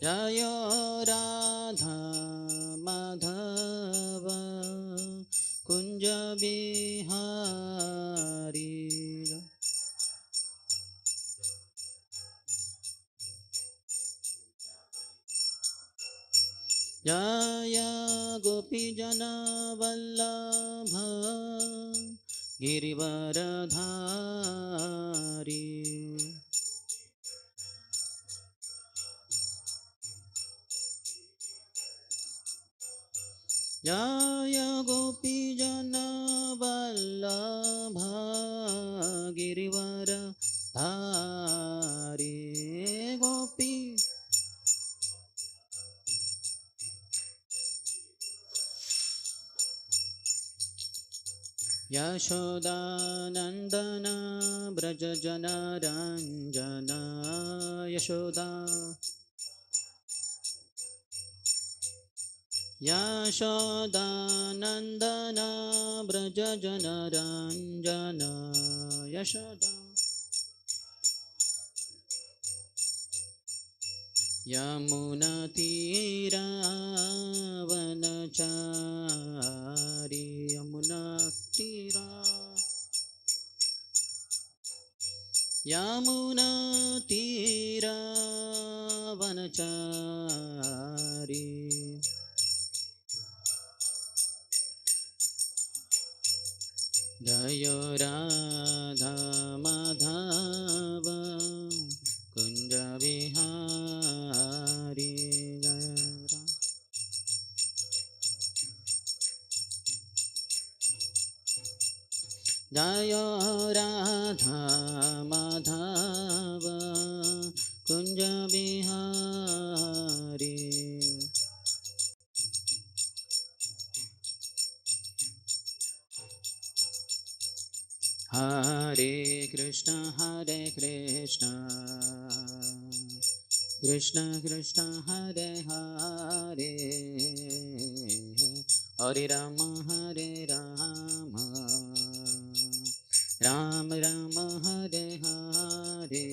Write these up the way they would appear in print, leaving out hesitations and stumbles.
जय राधा माधव कुंज बिहारी जय गोपीजन वल्लभ गिरिवरधारी जय गोपीजन वल्लभ गिरिवरधारी गोपी यशोदानन्दन व्रज जनरञ्जन यशोदा यशोदानन्दन व्रज जनरञ्जन यशोदा यमुनतीरावनचारी यमुनतीरा यमुनतीरावनचारी जय राधा माधव कुंज बिहारी जय राधा माधव कुंज बिहारी हरे कृष्ण कृष्ण कृष्ण हरे हरे हरे राम राम राम हरे हरे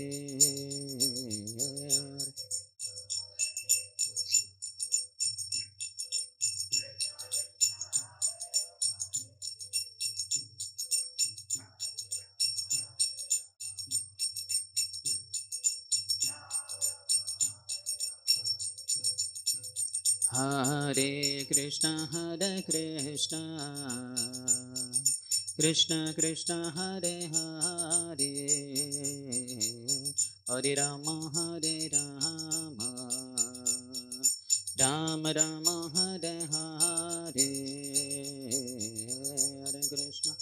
हरे कृष्ण कृष्ण कृष्ण हरे हरे हरे राम राम राम हरे हरे हरे कृष्ण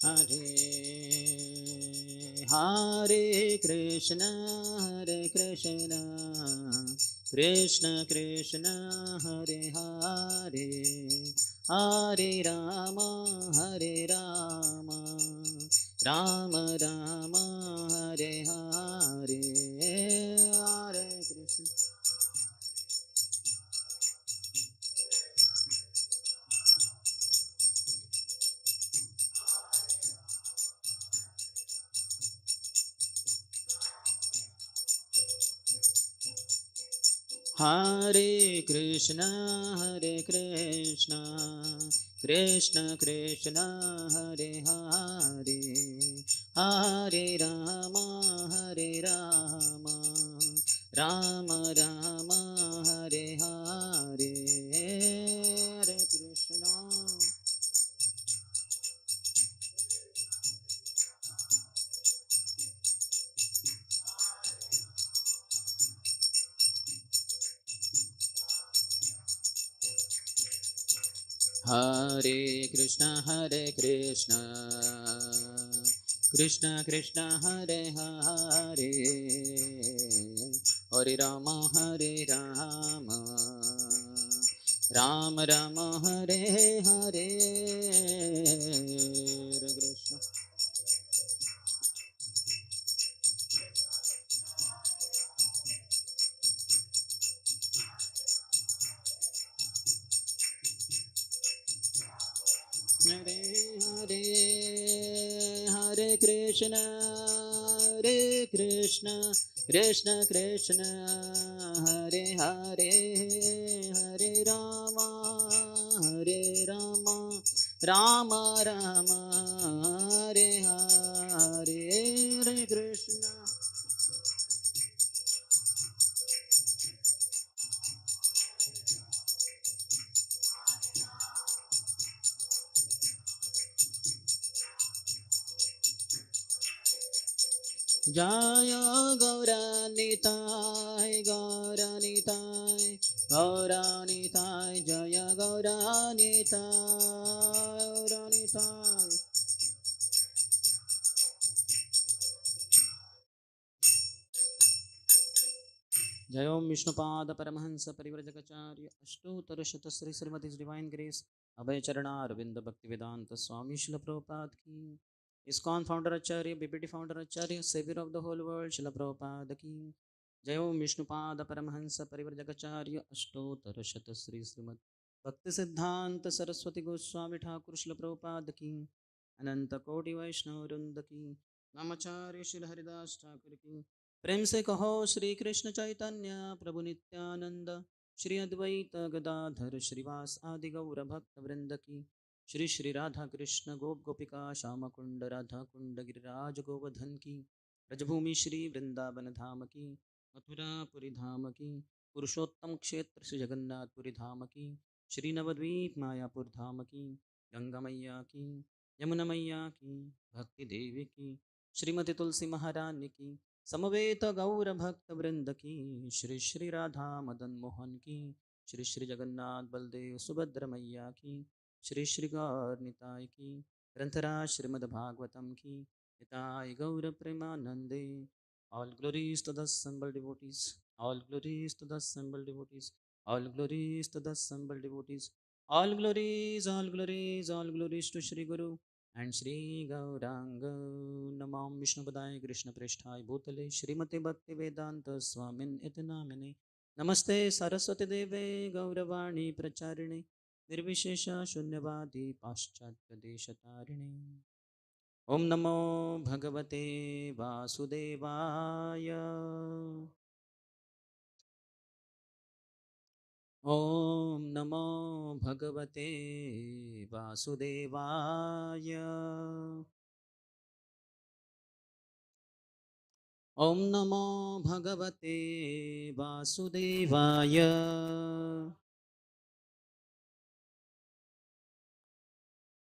हरे हरे कृष्ण कृष्ण कृष्ण हरे हरे हरे राम राम राम हरे हरे हरे कृष्ण हरे कृष्ण कृष्ण कृष्ण हरे हरे हरे राम राम राम हरे हरे हरे कृष्ण हरे Krishna Krishna Krishna Hare Hare Hare Ram Ram Ram Hare Hare Hare Krishna Krishna Hare Krishna Krishna Krishna Hare Hare Hare Rama Hare Rama Rama Rama Hare Hare Hare Krishna Jaya Gauranitai Gauranitai Gauranitai Jaya Gauranitai Gauranitai Jai Om Vishnupada Paramahansa Parivrajakacarya Ashtottara Shatasri Srimati Divine Grace Abhay Charana Arvinda Bhaktivedanta Swami Srila Prabhupada Ki ISKCON Founder Acharya BPT Founder Acharya Savior of the whole world Srila Prabhupada Ki Jai Om Vishnupada Paramahansa Parivrajakacarya Ashtottara Shatasri Srimati Bhakti Siddhanta Saraswati Goswami Thakur Srila Prabhupada Ki Ananta Koti Vaishnava Vrinda Ki Namacharya Srila Haridas Thakur Ki प्रेम से कहो श्री कृष्ण चैतन्य प्रभु नित्यानंद श्री अद्वैत गदाधर श्रीवास आदि गौर भक्त वृंद की श्री श्री राधा कृष्ण गोप गोपिका श्याम कुंड राधा कुंड गिरिराज गोवर्धन की ब्रजभूमि श्री वृंदावन धाम की मथुरापुरी धाम की पुरुषोत्तम क्षेत्र श्री जगन्नाथपुरी धाम की श्री नवद्वीप मायापुर धाम की गंगा मैया की यमुना मैया की भक्ति देवी की श्रीमती तुलसी महारानी की समवेत गौर भक्त वृंद की श्री श्री राधा मदन मोहन की श्री श्री जगन्नाथ बलदेव सुभद्र मैया की श्री श्री गौर निताय की ग्रंथराज श्रीमद् भागवतम की निताय गौर प्रेमानंदे all glories to the assembled devotees all glories to the assembled devotees all glories to the assembled devotees all glories to Shri Guru and Shri Gauranga Namam Vishnupadaya Krishna Prishthaya Bhutale Shrimati Bhakti Vedanta Swamin Iti Namine Namaste Saraswati Deve Gauravani Pracharine Nirvishesha Shunyavadi Paschatya Deshatarine Om Namo Bhagavate Vasudevaya Om Namo Bhagavate Vasudevaya Om Namo Bhagavate Vasudevaya.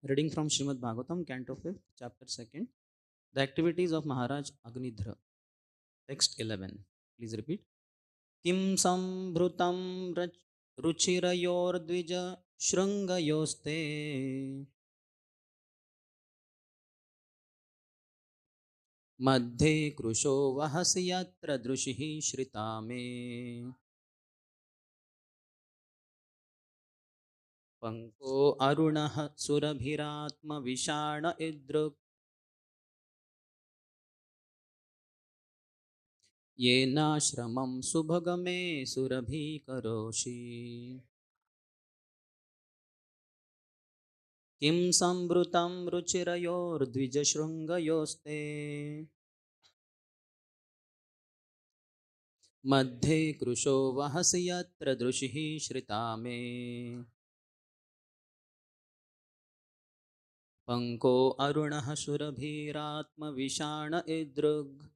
Reading from Srimad Bhagavatam, Canto 5, Chapter 2nd. The activities of Maharaj Agnidhra. Text 11. Please repeat. Kim sambhrutam ruchirayordvija shrungayoste मध्ये कृशो वहसि यत्र दृशिः श्रिता मे पंको अरुणः सुरभिरात्मविषाण इदृक् येनाश्रमं सुभगमे सुरभिकरोषि किं संवृतं रुचिरयोर्द्विजशृङ्गयोस्ते मध्ये कृशो वहसि यत्र दृशिः श्रिता मे पंको अरुणः सुरभिरात्मविषाण इदृग्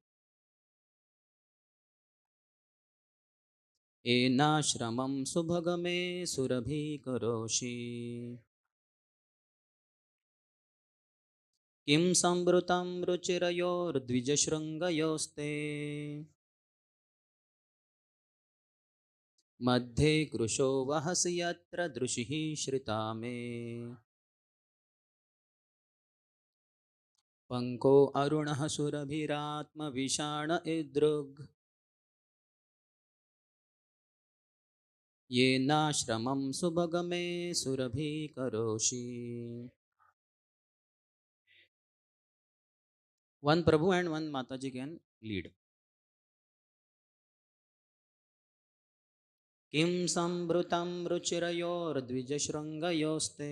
येनाश्रमं सुभगमे सुरभिकरोषि किं संवृतं रुचिरयोर्द्विजशृङ्गयोस्ते मध्ये कृशो वहसि यत्र दृशिः श्रिता मे पंको अरुणः सुरभिरात्मविषाण इदृग् येनाश्रमं सुभगमे सुरभिकरोषि One Prabhu and one Mataji can lead. किं संवृतं रुचिरयोर्द्विजशृङ्गयोस्ते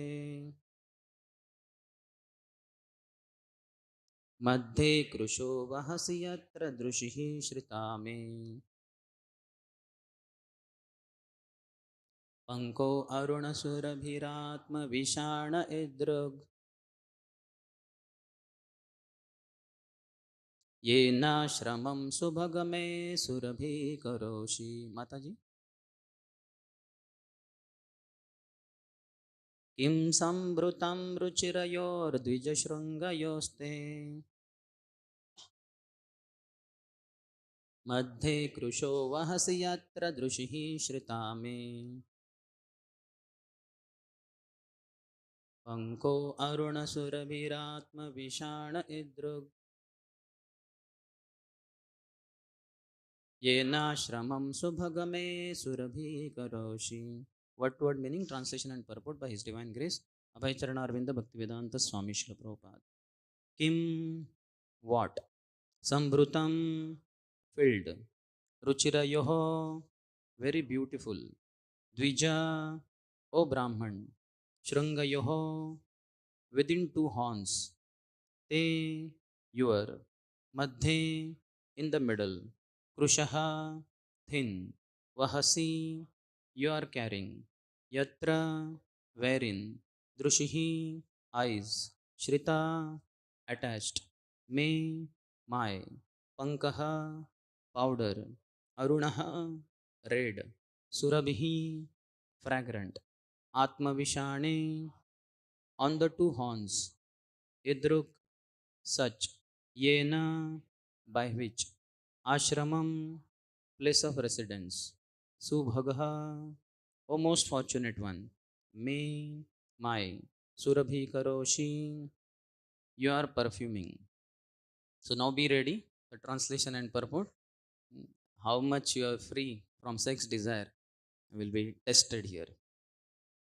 मध्ये कृशो वहसि यत्र दृशिः श्रिता मे। पङ्को अरुणसुरभिरात्मविषाण इदृग् येनाश्रमं सुभगमे सुरभिकरोषि। माताजी, किं संवृतं रुचिरयोर्द्विजशृङ्गयोस्ते मध्ये कृशो वहसि यत्र दृशिः श्रिता मे। पङ्को अरुणसुरभिरात्मविषाण इदृग् येनाश्रमं सुभगमे सुरभिकरोषि। What word meaning, translation and purport by His Divine Grace Abhay Charanarvinda Bhaktivedanta Swami Srila Prabhupada. Kim, what? Sambrutam, filled. Ruchirayoho, very beautiful. Dvija, O Brahman. Shrungayoho, within two horns. Te, your. Madhe, in the middle. Krushaha, thin. Vahasi, you are carrying. Yatra, wherein. Drushihi, eyes. Shrita, attached. Me, my. Pankaha, powder. Arunaha, red. Surabhihi, fragrant. Atmavishane, on the two horns. Idruk, such. Yena, by which. Ashramam, place of residence. Subhagaha, O most fortunate one. Me, my. Surabhi karoshi, you are perfuming. So now be ready. The translation and purport. How much you are free from sex desire will be tested here.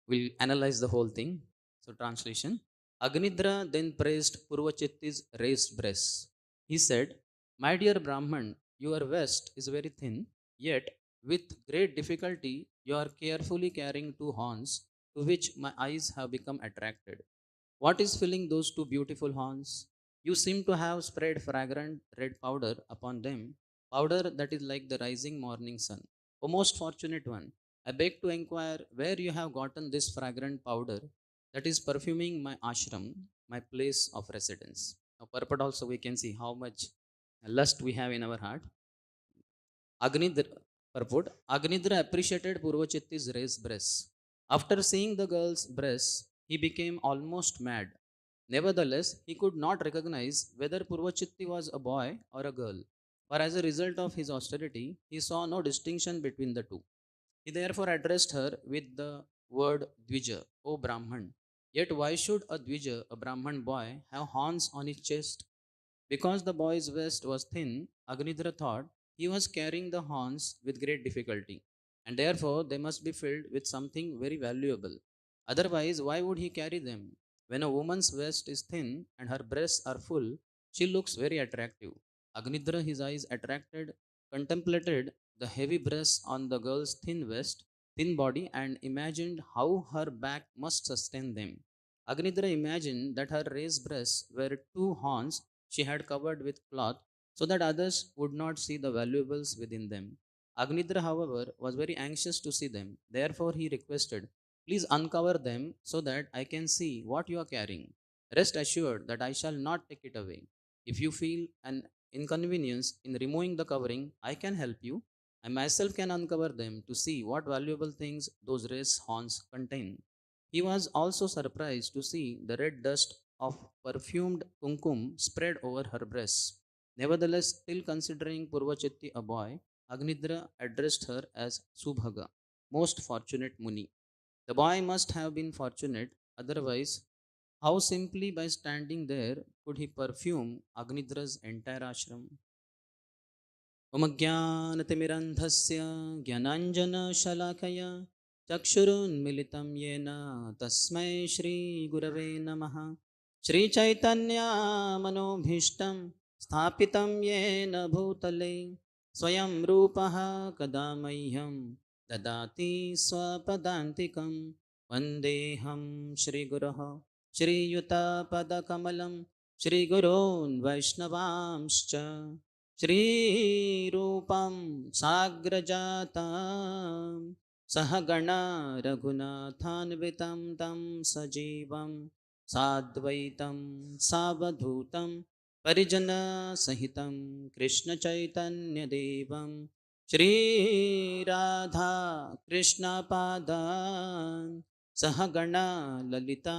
We'll analyze the whole thing. So translation. Agnidra then praised Purvachitti's raised breasts. He said, My dear Brahman, your waist is very thin, yet with great difficulty you are carefully carrying two horns to which my eyes have become attracted. What is filling those two beautiful horns? You seem to have spread fragrant red powder upon them, powder that is like the rising morning sun. O most fortunate one, I beg to inquire where you have gotten this fragrant powder that is perfuming my ashram, my place of residence. Now, purport also we can see how much lust we have in our heart. Agnidra, purport, Agnidra appreciated Purvachitti's raised breasts. After seeing the girl's breasts, he became almost mad. Nevertheless, he could not recognize whether Purvachitti was a boy or a girl, for as a result of his austerity, he saw no distinction between the two. He therefore addressed her with the word Dvija, O Brahman. Yet why should a Dvija, a Brahman boy, have horns on his chest? Because the boy's waist was thin, Agnidra thought he was carrying the horns with great difficulty, and therefore they must be filled with something very valuable. Otherwise, why would he carry them? When a woman's waist is thin and her breasts are full, she looks very attractive. Agnidra, his eyes attracted, contemplated the heavy breasts on the girl's thin waist, thin body, and imagined how her back must sustain them. Agnidra imagined that her raised breasts were two horns she had covered with cloth so that others would not see the valuables within them. Agnidra, however, was very anxious to see them. Therefore, he requested, Please uncover them so that I can see what you are carrying. Rest assured that I shall not take it away. If you feel an inconvenience in removing the covering, I can help you. I myself can uncover them to see what valuable things those raised horns contain. He was also surprised to see the red dust of perfumed kumkum spread over her breasts. Nevertheless, still considering Purvachatti a boy, Agnidra addressed her as Subhaga, most fortunate Muni. The boy must have been fortunate, otherwise, how simply by standing there could he perfume Agnidra's entire ashram? Omagyanatimirandhasya Gyananjana चक्षुरुन्मिलितं येन तस्मै श्रीगुरवे नमः श्रीचैतन्यमनोभीष्टं स्थापितं येन भूतले स्वयं रूपः कदा मह्यं ददाति स्वपदान्तिकं वन्देऽहं श्रीगुरोः श्रीयुतपदकमलं श्रीगुरून् वैष्णवांश्च श्रीरूपं साग्रजातं सहगणा रघुनाथान्वितं तं सजीवं साद्वैतं सावधूतं परिजनसहितं कृष्णचैतन्यदेवं श्रीराधा कृष्णपादान् सहगणा ललिता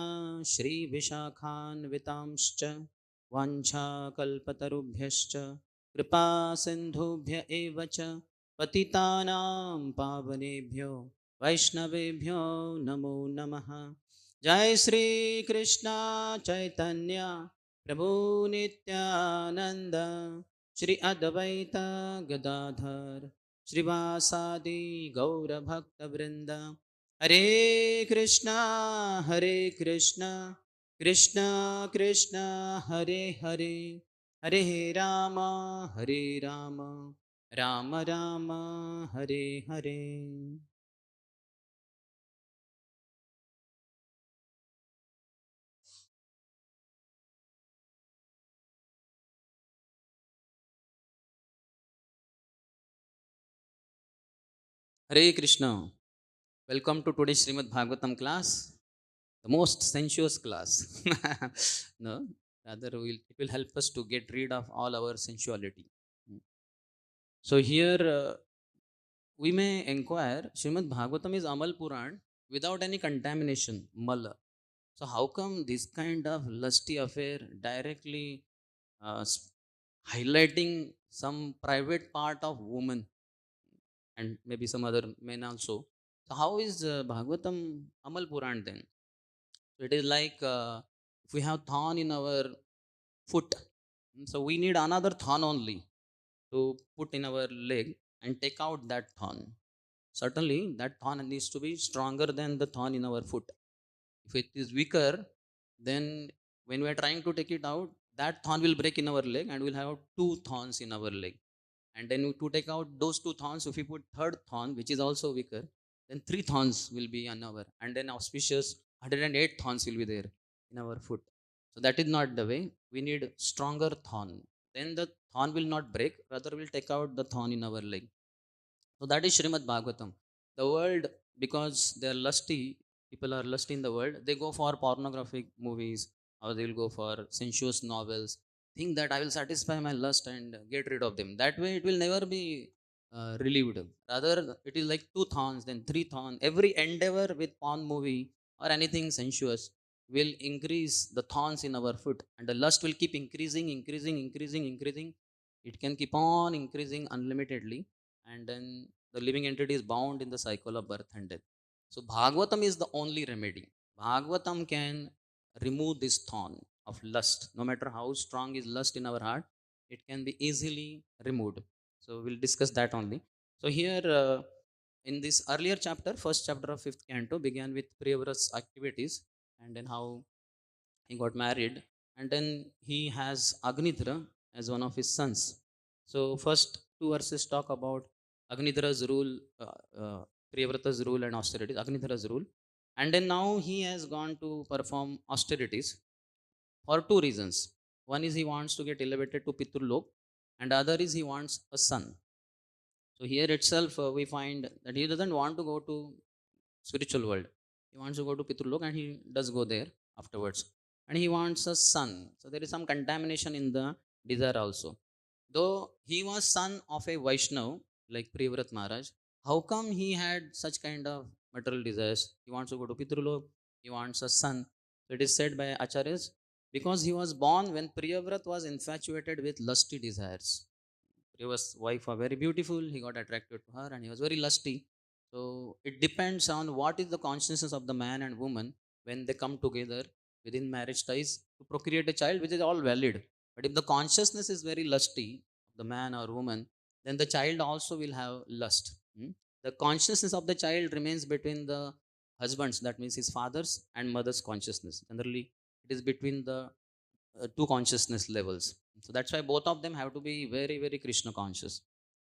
श्रीविशाखान्वितांश्च वाञ्छाकल्पतरुभ्यश्च कृपासिन्धुभ्य एव च पतितानां पावनेभ्यो वैष्णवेभ्यो नमो नमः। जय श्री कृष्ण चैतन्य प्रभु नित्यानंद श्री अद्वैत गदाधर श्रीवासादि गौरभक्तवृंद। हरे कृष्णा कृष्ण कृष्ण हरे हरे हरे राम हरे Ram Ram Ram Hare Hare. Hare Krishna. Welcome to today's Srimad Bhagavatam class, the most sensuous class. No, rather it will help us to get rid of all our sensuality. So here we may inquire, Srimad Bhagavatam is Amal Puran without any contamination, mala. So how come this kind of lusty affair directly uh, highlighting some private part of woman and maybe some other men also? So how is Bhagavatam Amal Puran then? So it is like if we have thorn in our foot, so we need another thorn only to put in our leg and take out that thorn. Certainly, that thorn needs to be stronger than the thorn in our foot. If it is weaker, then when we are trying to take it out, that thorn will break in our leg and we'll have two thorns in our leg. And then to take out those two thorns, if we put third thorn, which is also weaker, then three thorns will be on our, and then auspicious 108 thorns will be there in our foot. So that is not the way. We need stronger thorn. Then the thorn will not break, rather will take out the thorn in our leg. So that is Srimad Bhagavatam. The world, because they are lusty, people are lusty in the world, they go for pornographic movies or they will go for sensuous novels, think that I will satisfy my lust and get rid of them. That way it will never be relieved. Rather, it is like two thorns, then three thorns. Every endeavor with porn movie or anything sensuous will increase the thorns in our foot, and the lust will keep increasing. It can keep on increasing unlimitedly, and then the living entity is bound in the cycle of birth and death. So Bhagavatam is the only remedy. Bhagavatam can remove this thorn of lust. No matter how strong is lust in our heart, it can be easily removed. So we'll discuss that only. So here in this earlier chapter, first chapter of fifth canto began with Priyavrata's activities, and then how he got married, and then he has Agnitra as one of his sons. So first two verses talk about Agnitra's rule, Priyavrata's rule and austerities, Agnitra's rule. And then now he has gone to perform austerities for two reasons. One is he wants to get elevated to Pitrulok, and other is he wants a son. So here itself we find that he doesn't want to go to spiritual world. He wants to go to Pitrulok, and he does go there afterwards. And he wants a son. So there is some contamination in the desire also. Though he was son of a Vaishnav like Privrat Maharaj, how come he had such kind of material desires? He wants to go to Pitrulok, he wants a son. So it is said by Acharyas, because he was born when Priyavrat was infatuated with lusty desires. Priya's wife was very beautiful, he got attracted to her and he was very lusty. So it depends on what is the consciousness of the man and woman when they come together within marriage ties to procreate a child, which is all valid. But if the consciousness is very lusty, the man or woman, then the child also will have lust. The consciousness of the child remains between the husbands, that means his father's and mother's consciousness. Generally, it is between the two consciousness levels. So that's why both of them have to be very, very Krishna conscious.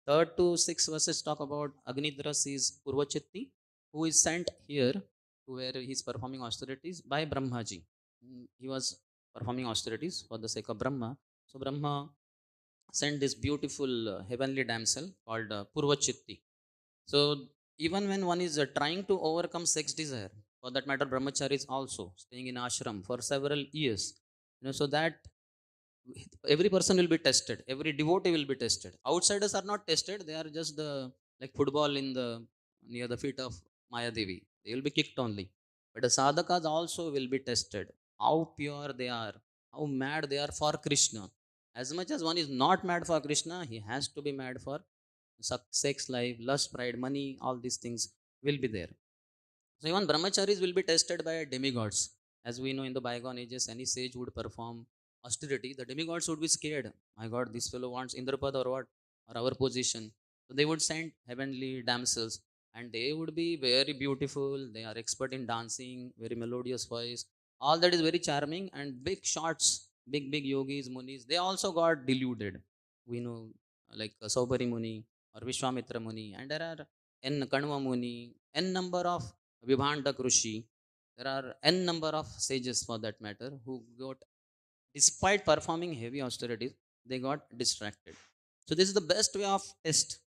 Third to six verses talk about Agnidras is Purvachitti, who is sent here to where he is performing austerities by Brahmaji. He was performing austerities for the sake of Brahma. So Brahma sent this beautiful heavenly damsel called Purvachitti. So even when one is trying to overcome sex desire, for that matter, brahmacharis also staying in ashram for several years, so that every person will be tested, every devotee will be tested. Outsiders are not tested; they are just the like football in the near the feet of Maya Devi. They will be kicked only. But the sadhakas also will be tested. How pure they are, how mad they are for Krishna. As much as one is not mad for Krishna, he has to be mad for sex life, lust, pride, money. All these things will be there. So even brahmacharis will be tested by demigods. As we know in the bygone ages, any sage would perform austerity. The demigods would be scared. My God, this fellow wants Indrapad or what? Or our position. So they would send heavenly damsels and they would be very beautiful. They are expert in dancing, very melodious voice. All that is very charming and big shots, big yogis, munis. They also got deluded. We know like Saubhari Muni or Vishwamitra Muni. And there are N Kanva Muni, N number of Vibhanda Krushi. There are n number of sages for that matter who got, despite performing heavy austerities, they got distracted. So this is the best way of test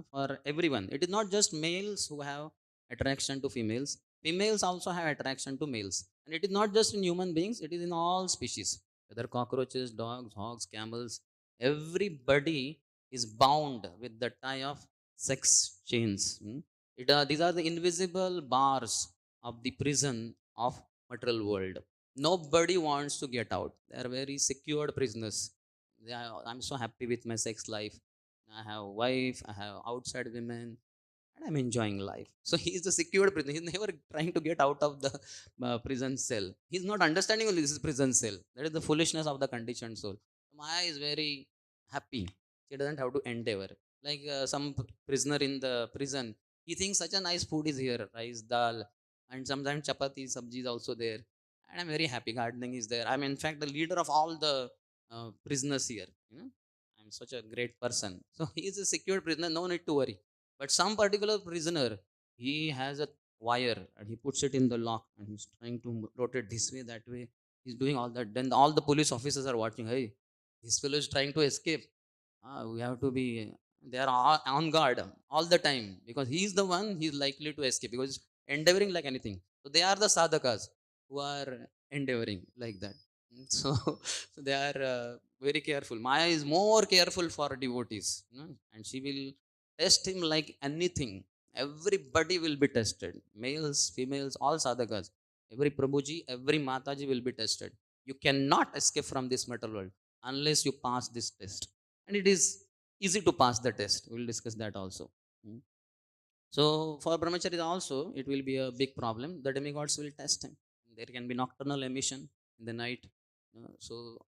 for everyone. It is not just males who have attraction to females. Females also have attraction to males, and it is not just in human beings. It is in all species, whether cockroaches, dogs, hogs, camels. Everybody is bound with the tie of sex chains. These are the invisible bars of the prison of material world. Nobody wants to get out. They are very secured prisoners. I'm so happy with my sex life. I have wife, I have outside women, and I'm enjoying life. So he's a secured prisoner. He's never trying to get out of the prison cell. He's not understanding only this is prison cell. That is the foolishness of the conditioned soul. Maya is very happy. She doesn't have to endeavor. Like some prisoner in the prison, he thinks such a nice food is here, rice, dal, and sometimes chapati, sabji is also there. And I'm very happy. Gardening is there. I'm in fact the leader of all the prisoners here. I'm such a great person. So he is a secured prisoner. No need to worry. But some particular prisoner, he has a wire and he puts it in the lock and he's trying to rotate this way, that way. He's doing all that. Then all the police officers are watching. Hey, this fellow is trying to escape. We have to be, they are on guard all the time because he's the one he's likely to escape because he's endeavoring like anything. So they are the sadhakas who are endeavoring like that. So, so they are very careful. Maya is more careful for devotees, and she will test him like anything. Everybody will be tested. Males, females, all sadhakas. Every Prabhuji, every Mataji will be tested. You cannot escape from this metal world unless you pass this test. And it is easy to pass the test. We'll discuss that also. Hmm. So for brahmacharis also, it will be a big problem. The demigods will test him. There can be nocturnal emission in the night. So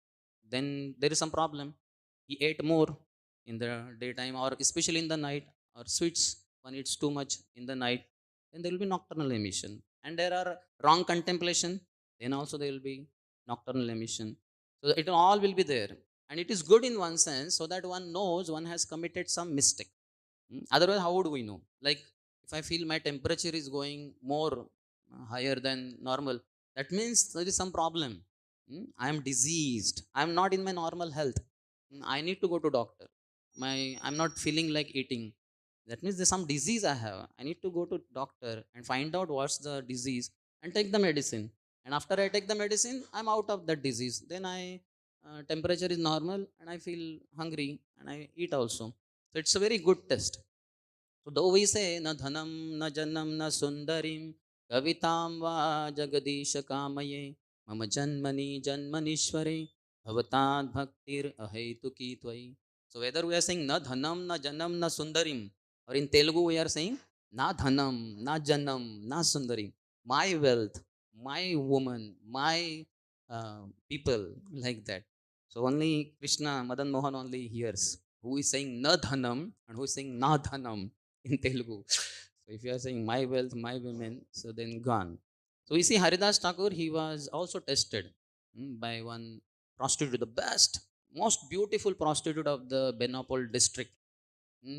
then there is some problem. He ate more in the daytime or especially in the night, or sweets one eats too much in the night, then there will be nocturnal emission. And there are wrong contemplation, then also there will be nocturnal emission. So it all will be there. And it is good in one sense so that one knows one has committed some mistake. Otherwise, how would we know? Like, if I feel my temperature is going more higher than normal, that means there is some problem. I am diseased. I am not in my normal health. I need to go to doctor. I'm not feeling like eating. That means there's some disease I have. I need to go to doctor and find out what's the disease and take the medicine. And after I take the medicine, I'm out of that disease. Then I temperature is normal and I feel hungry and I eat also. So it's a very good test. So though we say na dhanam, na janam, na sundarim, kavitam va jagadisha kamaye, mama janmani janmanishware, bhavatad bhaktir ahetuki tvai. So whether we are saying na dhanam, na janam, na sundarim, or in Telugu we are saying na dhanam, na janam, na sundarim, my wealth, my woman, my people, like that. So only Krishna, Madan Mohan only hears who is saying na dhanam and who is saying na dhanam in Telugu. So if you are saying my wealth, my women, so then gone. So we see Haridas Thakur, he was also tested by one prostitute, the best, most beautiful prostitute of the Benapol district.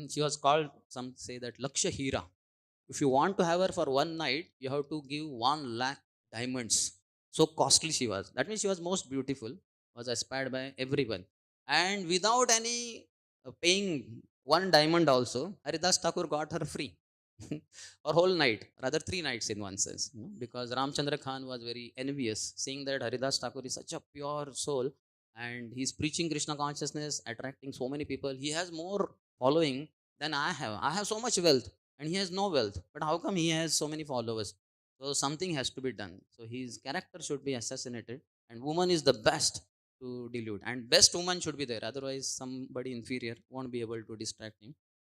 She was called, some say that Laksha Hira. If you want to have her for one night, you have to give 1 lakh diamonds. So costly she was. That means she was most beautiful, was aspired by everyone. And without any paying one diamond also, Haridas Thakur got her free. Or whole night, rather 3 nights in one sense, because Ramchandra Khan was very envious, seeing that Haridas Thakur is such a pure soul and he's preaching Krishna consciousness, attracting so many people. He has more following than I have. I have so much wealth and he has no wealth. But how come he has so many followers? So something has to be done. So his character should be assassinated, and woman is the best to delude, and best woman should be there. Otherwise, somebody inferior won't be able to distract him.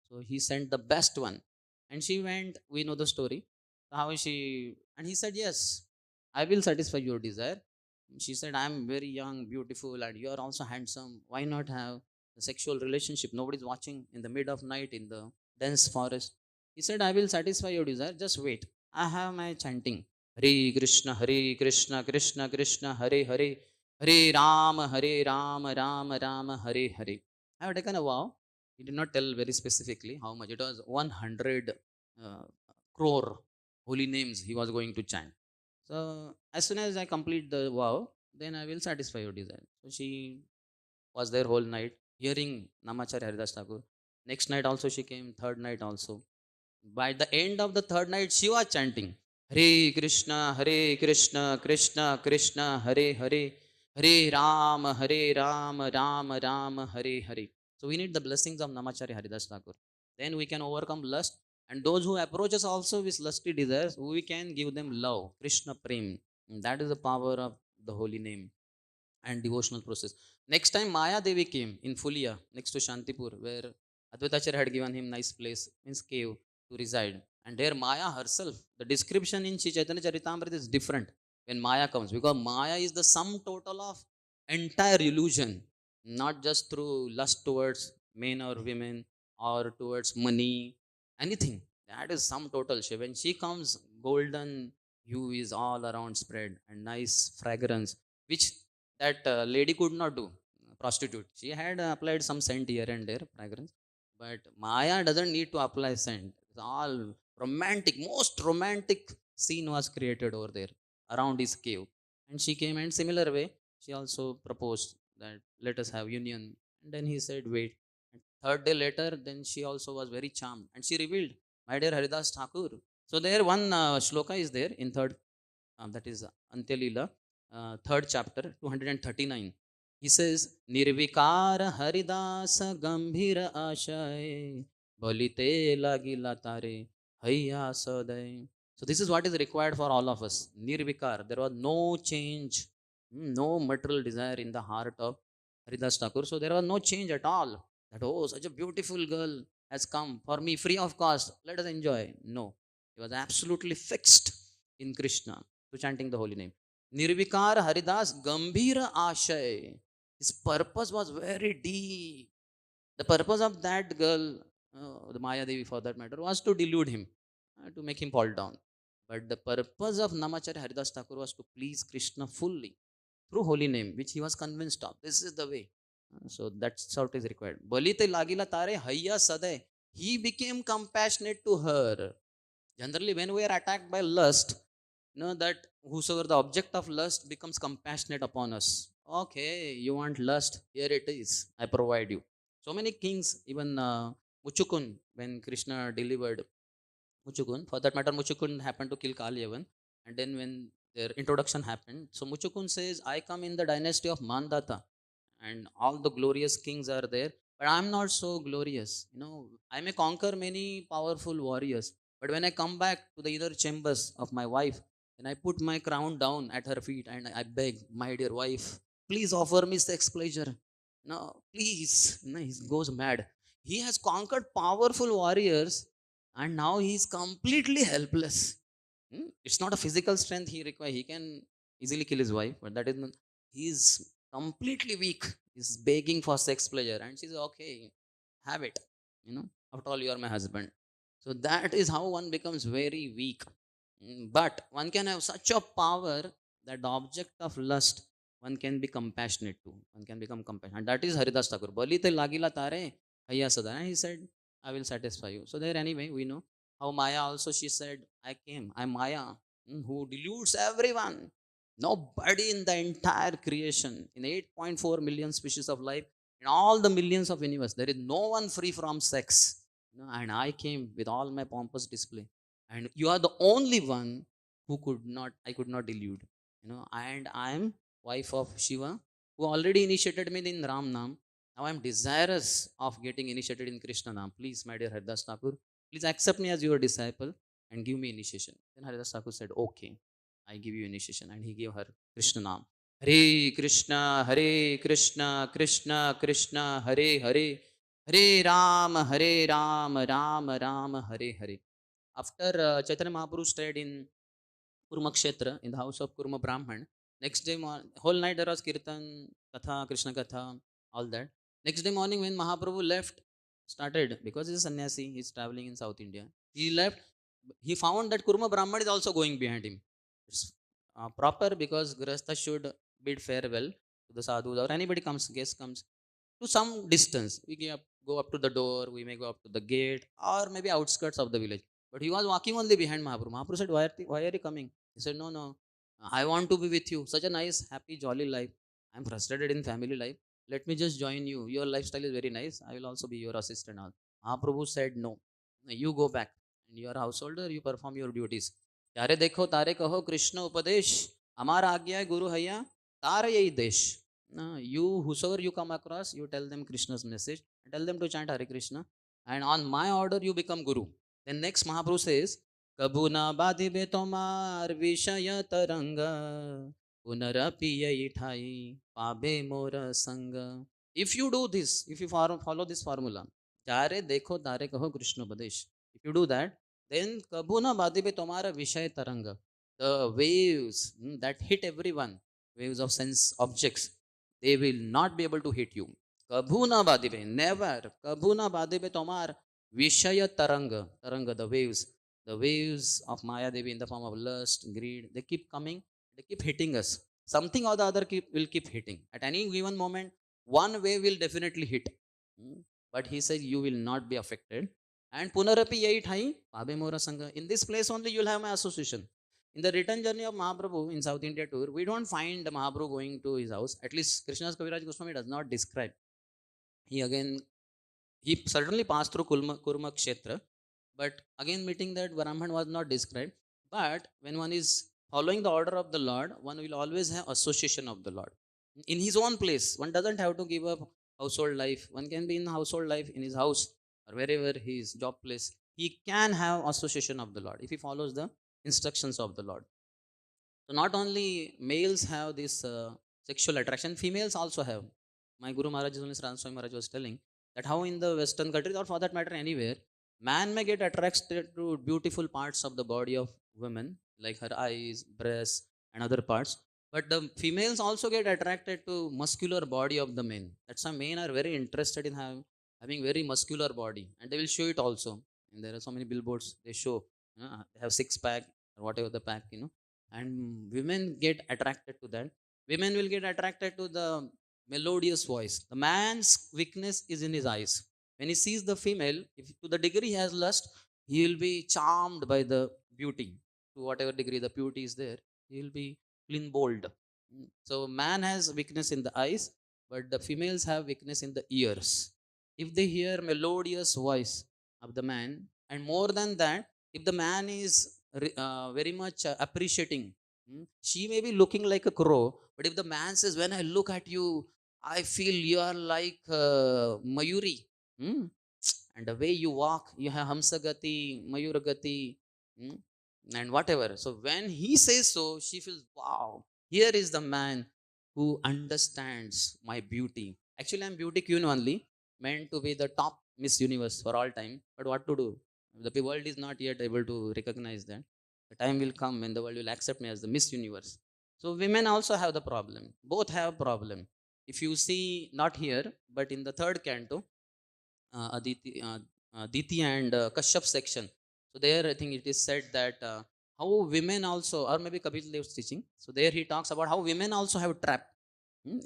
So he sent the best one, and she went. We know the story. How she and he said, "Yes, I will satisfy your desire." She said, "I am very young, beautiful, and you are also handsome. Why not have a sexual relationship? Nobody's watching in the mid of night in the dense forest." He said, "I will satisfy your desire. Just wait. I have my chanting. Hare Krishna, Krishna Krishna, Hare Hare, Hare Ram, Ram Ram, Hare Hare." I have taken a vow. He did not tell very specifically how much. It was 100 uh, crore holy names he was going to chant. So as soon as I complete the vow, then I will satisfy your desire. So she was there whole night hearing Namacharya Haridas Thakur. Next night also she came, third night also. By the end of the third night, she was chanting Hare Krishna, Krishna Krishna, Hare Hare, Hare Ram, Ram Ram, Hare Hare. So we need the blessings of Namacharya Haridas Thakur. Then we can overcome lust. And those who approach us also with lusty desires, we can give them love, Krishna Prem. And that is the power of the holy name and devotional process. Next time Maya Devi came in Fulia, next to Shantipur, where Advaitacharya had given him nice place, means cave to reside. And there Maya herself, the description in Sri Chaitanya Charitamrita is different when Maya comes, because Maya is the sum total of entire illusion, not just through lust towards men or women or towards money, anything. That is sum total. When she comes, golden hue is all around spread and nice fragrance, which that lady could not do. Prostitute, she had applied some scent here and there, fragrance, but Maya doesn't need to apply scent. It's all romantic, most romantic scene was created over there around his cave. And she came, and similar way she also proposed that let us have union. And then he said wait. And third day later, then she also was very charmed, and she revealed, my dear Haridas Thakur. So there one shloka is there in third, that is Antyalila, third chapter, 239. He says, Nirvikara Haridasa Gambhira Ashay Balite Lagila Tare Hayya Saday. So this is what is required for all of us. Nirvikar, there was no change, no material desire in the heart of Haridas Thakur. So there was no change at all. That, oh, such a beautiful girl has come for me free of cost. Let us enjoy. No. He was absolutely fixed in Krishna, to chanting the holy name. Nirvikar Haridas Gambhira Ashay. His purpose was very deep. The purpose of that girl, the Maya Devi for that matter, was to delude him, to make him fall down. But the purpose of Namacharya Haridas Thakur was to please Krishna fully through holy name, which he was convinced of. This is the way. So that's how it is required. Balite lagila tare hayya sadai. He became compassionate to her. Generally, when we are attacked by lust, know that whosoever the object of lust becomes compassionate upon us. Okay, you want lust, here it is, I provide you. So many kings, even Muchukun, when Krishna delivered Muchukun, for that matter, Muchukun happened to kill Kalyavan. And then when their introduction happened, so Muchukun says, I come in the dynasty of Mandata, and all the glorious kings are there, but I'm not so glorious. I may conquer many powerful warriors, but when I come back to the inner chambers of my wife, then I put my crown down at her feet and I beg, my dear wife, please offer me sex pleasure. No, please. No, he goes mad. He has conquered powerful warriors, and now he is completely helpless. It's not a physical strength he requires. He can easily kill his wife, but that is not. He is completely weak. He's begging for sex pleasure, and she's okay, have it. After all, you are my husband. So that is how one becomes very weak. But one can have such a power that the object of lust, one can be compassionate to. One can become compassionate. And that is Haridas Thakur. Balite lagila tare hayya sada. And he said, I will satisfy you. So there anyway, we know how Maya also, she said, I came, I'm Maya, who deludes everyone. Nobody in the entire creation, in 8.4 million species of life, in all the millions of universe, there is no one free from sex. And I came with all my pompous display. And you are the only one who I could not delude. And I am wife of Shiva, who already initiated me in Ram Nam. Now I am desirous of getting initiated in Krishna Nam. Please, my dear Haridas Thakur, please accept me as your disciple and give me initiation. Then Haridas Thakur said, okay, I give you initiation. And he gave her Krishna Nam. Hare Krishna, Krishna Krishna, Hare Hare, Hare Ram, Ram Ram, Hare Hare. After Chaitanya Mahaprabhu stayed in Kurmakshetra, in the house of Kurma Brahman, next day, whole night there was Kirtan, Katha, Krishna Katha, all that. Next day morning, when Mahaprabhu left, started, because he's a sannyasi, he's traveling in South India. He left, he found that Kurma Brahman is also going behind him. It's proper because Grahastha should bid farewell to the sadhus, or anybody comes, guest comes, to some distance. We go up to the door, we may go up to the gate, or maybe outskirts of the village. But he was walking only behind Mahaprabhu. Mahaprabhu said, why are you coming? He said, no, no, I want to be with you. Such a nice, happy, jolly life. I'm frustrated in family life. Let me just join you. Your lifestyle is very nice. I will also be your assistant. Mahaprabhu said, no, you go back. And you are a householder, you perform your duties. Kyare dekho tare kaho Krishna upadesh. Amar agya guru haya tare yai desh. Whosoever you come across, you tell them Krishna's message. Tell them to chant Hare Krishna. And on my order, you become guru. Then next Mahaprabhu says, कबू न बाधिबे तोमार विषय तरंग पुनरपि यही ठाई पाबे मोर संग. If you do this, if you follow this formula, चारे देखो तारे कहो कृष्ण उपदेश, if you do that, then कबू न बाधिबे तोमारा विषय तरंग, the waves that hit everyone, waves of sense objects, they will not be able to hit you. कभू न बाधिबे, never, कभू न बाधिबे तोमार विषय तरंग, the waves of Maya Devi in the form of lust, greed, they keep coming, they keep hitting us. Something or the other will keep hitting. At any given moment, one wave will definitely hit. But he says, you will not be affected. And Punarapi Yai Thai, Pabe Mora Sangha. In this place only you will have my association. In the return journey of Mahaprabhu in South India tour, we don't find Mahaprabhu going to his house. At least Krishna's Kaviraj Goswami does not describe. He certainly passed through Kurma Kshetra, but again meeting that Brahman was not described. But when one is following the order of the Lord, one will always have association of the Lord. In his own place, one doesn't have to give up household life. One can be in household life in his house or wherever his job place. He can have association of the Lord if he follows the instructions of the Lord. So not only males have this sexual attraction, females also have. My Guru Maharaj, Ram Swami Maharaj was telling that how in the Western countries, or for that matter anywhere, man may get attracted to beautiful parts of the body of women, like her eyes, breasts, and other parts. But the females also get attracted to muscular body of the men. That's why men are very interested in having very muscular body, and they will show it also. And there are so many billboards they show. They have six pack or whatever the pack, and women get attracted to that. Women will get attracted to the melodious voice. The man's weakness is in his eyes. When he sees the female, if to the degree he has lust, he will be charmed by the beauty. To whatever degree the beauty is there, he will be clean bold. So man has weakness in the eyes, but the females have weakness in the ears. If they hear melodious voice of the man, and more than that, if the man is very much appreciating, she may be looking like a crow, but if the man says, when I look at you, I feel you are like Mayuri. And the way you walk, you have Hamsagati, Mayuragati, and whatever. So when he says so, she feels, wow, here is the man who understands my beauty. Actually, I'm beauty queen only, meant to be the top Miss Universe for all time. But what to do? The world is not yet able to recognize that. The time will come when the world will accept me as the Miss Universe. So women also have the problem. Both have problem. If you see, not here, but in the third canto, Diti and Kashyap section. So there, I think it is said that how women also, or maybe Kapil Dev was teaching. So there he talks about how women also have trap,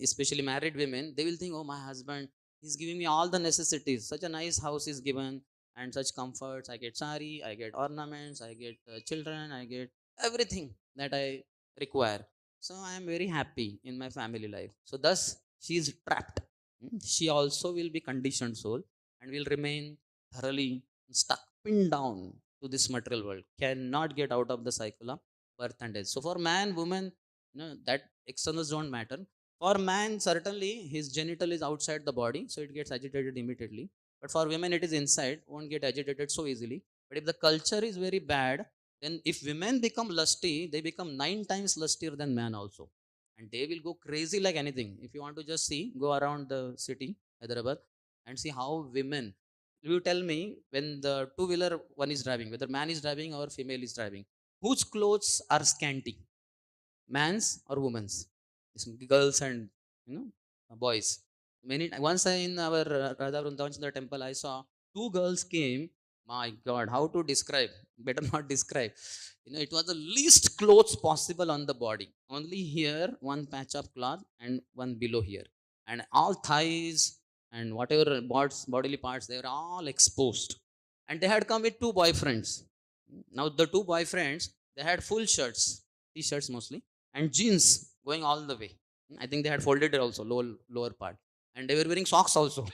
especially married women. They will think, oh, my husband, he's giving me all the necessities. Such a nice house is given and such comforts. I get sari, I get ornaments, I get children, I get everything that I require. So I am very happy in my family life. So thus she is trapped. She also will be conditioned soul and will remain thoroughly stuck, pinned down to this material world, cannot get out of the cycle of birth and death. So for man, woman, that externals don't matter. For man, certainly his genital is outside the body, so it gets agitated immediately. But for women, it is inside, won't get agitated so easily. But if the culture is very bad, then if women become lusty, they become 9 times lustier than man also. And they will go crazy like anything. If you want to just see, go around the city, Hyderabad, and see how women, you tell me, when the two-wheeler one is driving, whether man is driving or female is driving, whose clothes are scanty? Man's or women's? It's girls and boys. Once in our Radha Vrindavachandra temple, I saw two girls came. My God, how to describe? Better not describe. It was the least clothes possible on the body. Only here, one patch of cloth and one below here, and all thighs and whatever bodily parts, they were all exposed. And they had come with two boyfriends. Now the two boyfriends, they had full shirts, t-shirts mostly, and jeans going all the way. I think they had folded it also, lower part, and they were wearing socks also.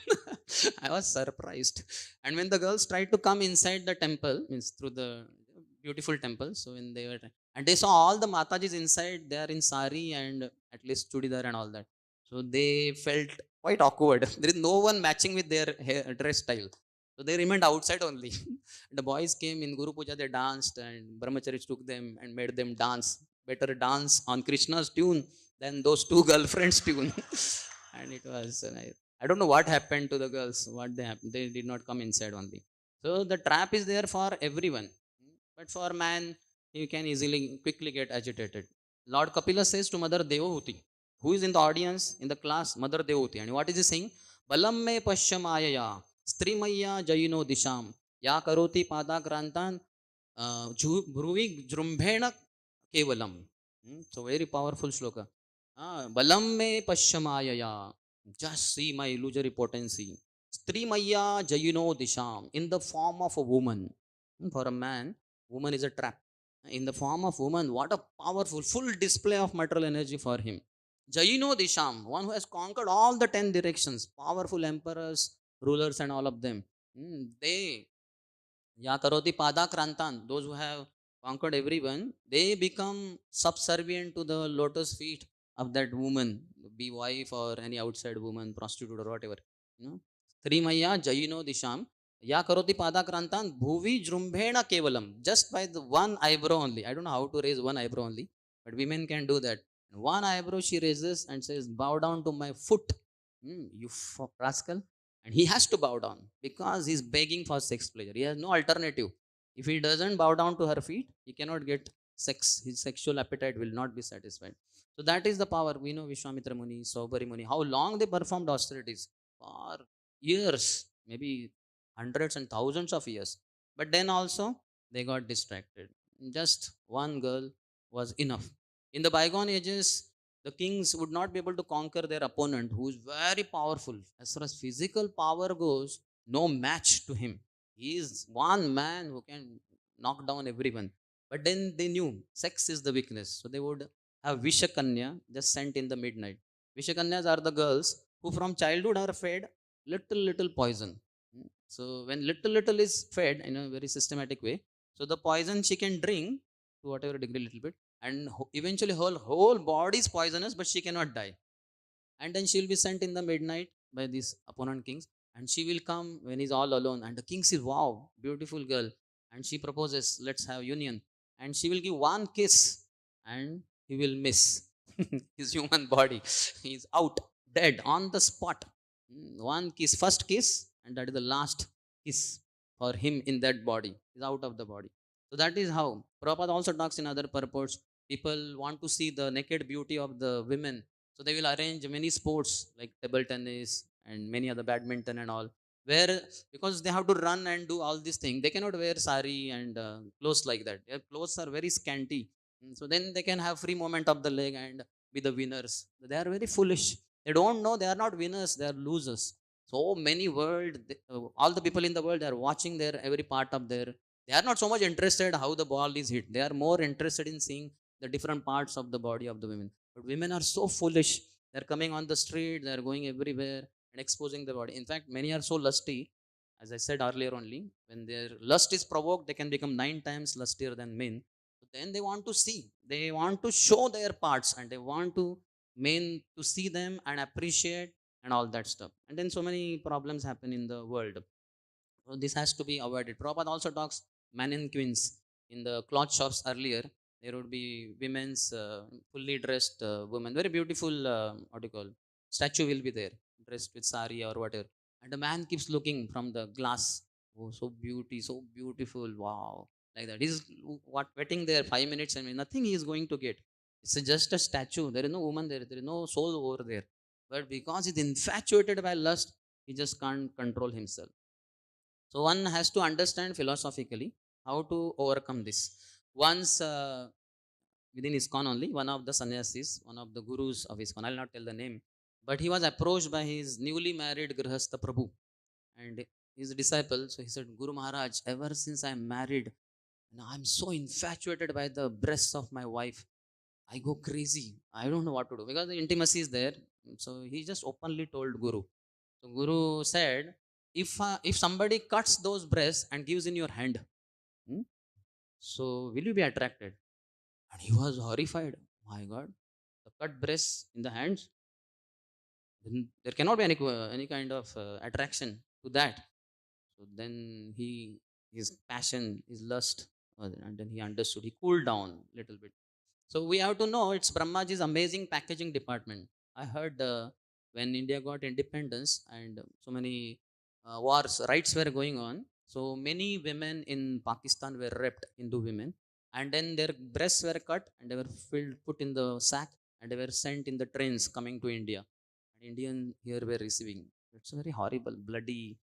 I was surprised. And when the girls tried to come inside the temple, means through the beautiful temple, so when they were, and they saw all the Matajis inside, they are in sari and at least chudidar and all that. So they felt quite awkward. There is no one matching with their hair, dress style. So they remained outside only. The boys came in Guru Puja, they danced, and Brahmacharis took them and made them dance. Better dance on Krishna's tune than those two girlfriends' tune. And it was nice. I don't know what happened to the girls. What they happened? They did not come inside only. So the trap is there for everyone, but for man, you can easily, quickly get agitated. Lord Kapila says to Mother Devahuti, who is in the audience in the class, Mother Devahuti, and what is he saying? Balam me pasyamayaya, strimaya jayino disham, ya karoti padakrantan, Bhruvi Jrumbhena Kevalam. So very powerful shloka. Balam me Pashamayaya. Just see my illusory potency. Strimaya Jayino Disham. In the form of a woman. For a man, woman is a trap. In the form of woman, what a powerful, full display of material energy for him. Jayino Disham, one who has conquered all the 10 directions, powerful emperors, rulers, and all of them. They Ya Karoti Padakrantan, those who have conquered everyone, they become subservient to the lotus feet of that woman, be wife or any outside woman, prostitute or whatever. Trimaya Jayino Disham, Ya Karoti Padakrantan, Bhuvi Jrumbhena Kevalam, just by the one eyebrow only. I don't know how to raise one eyebrow only, but women can do that. One eyebrow she raises and says, bow down to my foot, you rascal. And he has to bow down because he's begging for sex pleasure. He has no alternative. If he doesn't bow down to her feet, he cannot get sex. His sexual appetite will not be satisfied. So that is the power. We know Vishwamitra Muni, Saubhari Muni, how long they performed austerities for years, maybe hundreds and thousands of years. But then also they got distracted. Just one girl was enough. In the bygone ages, the kings would not be able to conquer their opponent, who is very powerful. As far as physical power goes, no match to him. He is one man who can knock down everyone. But then they knew sex is the weakness. So they would have Vishakanya just sent in the midnight. Vishakanyas are the girls who from childhood are fed little poison. So when little is fed in a very systematic way, so the poison she can drink to whatever degree, little bit, and eventually whole body is poisonous, but she cannot die. And then she will be sent in the midnight by these opponent kings, and she will come when he's all alone, and the king says, wow, beautiful girl, and she proposes, let's have union. And she will give one kiss, and he will miss his human body. He's out, dead on the spot. One kiss, first kiss, and that is the last kiss for him in that body. He's out of the body. So that is how Prabhupada also talks in other purports. People want to see the naked beauty of the women, so they will arrange many sports like table tennis and many other badminton and all, where because they have to run and do all these things, they cannot wear sari and clothes like that. Their clothes are very scanty. So then they can have free movement of the leg and be the winners. They are very foolish. They don't know they are not winners, they are losers. So many all the people in the world, they are watching their every part of their. They are not so much interested how the ball is hit. They are more interested in seeing the different parts of the body of the women. But women are so foolish. They're coming on the street, they're going everywhere and exposing the body. In fact, many are so lusty, as I said earlier only, when their lust is provoked, they can become 9 times lustier than men. So then they want to see, they want to show their parts, and they want to men to see them and appreciate and all that stuff. And then so many problems happen in the world. So this has to be avoided. Prabhupada also talks mannequins in the cloth shops earlier. There would be women's fully dressed women, very beautiful, what do you call, statue will be there, dressed with sari or whatever. And the man keeps looking from the glass. Oh, so beautiful, wow, like that. He's what waiting there 5 minutes and nothing he is going to get. It's just a statue. There is no woman there. There is no soul over there. But because he's infatuated by lust, he just can't control himself. So one has to understand philosophically how to overcome this. Once within ISKCON only, one of the sannyasis, one of the gurus of ISKCON, I'll not tell the name, but he was approached by his newly married Grihastha Prabhu and his disciple. So he said, Guru Maharaj, ever since I'm married, I'm so infatuated by the breasts of my wife. I go crazy. I don't know what to do because the intimacy is there. So he just openly told Guru. So Guru said, if somebody cuts those breasts and gives in your hand, hmm, so will you be attracted? And he was horrified. My God, the cut breasts in the hands, then there cannot be any kind of attraction to that. So then his passion, his lust, and then he understood. He cooled down a little bit. So we have to know it's Brahmaji's amazing packaging department. I heard when India got independence and so many wars, riots were going on. So many women in Pakistan were raped, Hindu women, and then their breasts were cut and they were put in the sack, and they were sent in the trains coming to India. And Indian here were receiving. It's very horrible, bloody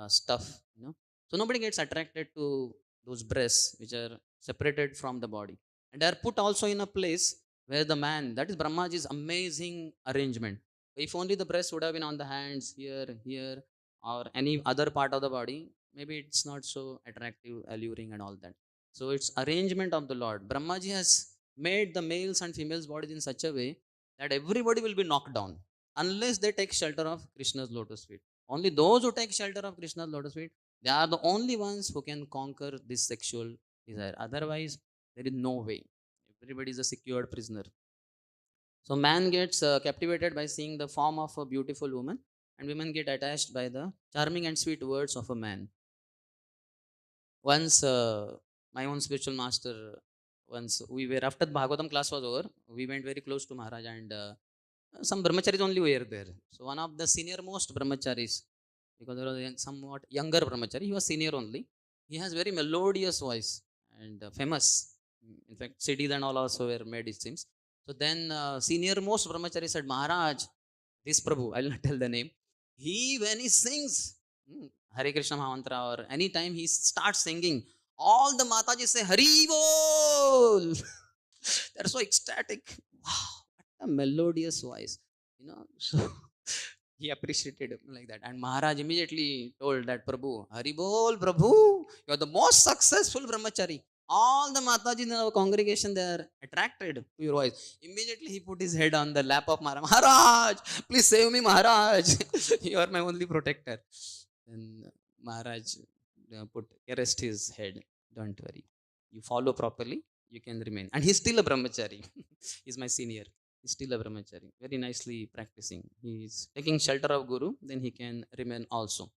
stuff, you know. So nobody gets attracted to those breasts which are separated from the body, and they are put also in a place where the man, that is Brahmaji's amazing arrangement. If only the breast would have been on the hands, here, or any other part of the body, maybe it's not so attractive, alluring, and all that. So it's arrangement of the Lord. Brahmaji has made the males and females bodies in such a way that everybody will be knocked down unless they take shelter of Krishna's lotus feet. Only those who take shelter of Krishna's lotus feet, they are the only ones who can conquer this sexual desire. Otherwise, there is no way. Everybody is a secured prisoner. So man gets captivated by seeing the form of a beautiful woman, and women get attached by the charming and sweet words of a man. Once my own spiritual master, once we were, after the Bhagavatam class was over, we went very close to Maharaj, and some brahmacharis only were there. So one of the senior most brahmacharis, because there was a somewhat younger brahmachari, he was senior only. He has very melodious voice and famous. In fact, cities and all also were made, it seems. So then senior most brahmachari said, Maharaj, this Prabhu, I will not tell the name. He, when he sings Hare Krishna Mahamantra or any time he starts singing, all the Mataji say Hari Bol. They're so ecstatic. Wow, what a melodious voice, you know. So he appreciated him like that. And Maharaj immediately told that Prabhu, Hari Bol, Prabhu, you are the most successful brahmachari. All the Mataji in our congregation, they are attracted to your voice. Immediately he put his head on the lap of Maharaj. Maharaj, please save me, Maharaj. You are my only protector. Then Maharaj caressed his head. Don't worry. You follow properly, you can remain. And he's still a brahmachari. He's my senior. He's still a brahmachari. Very nicely practicing. He's taking shelter of Guru, then he can remain also.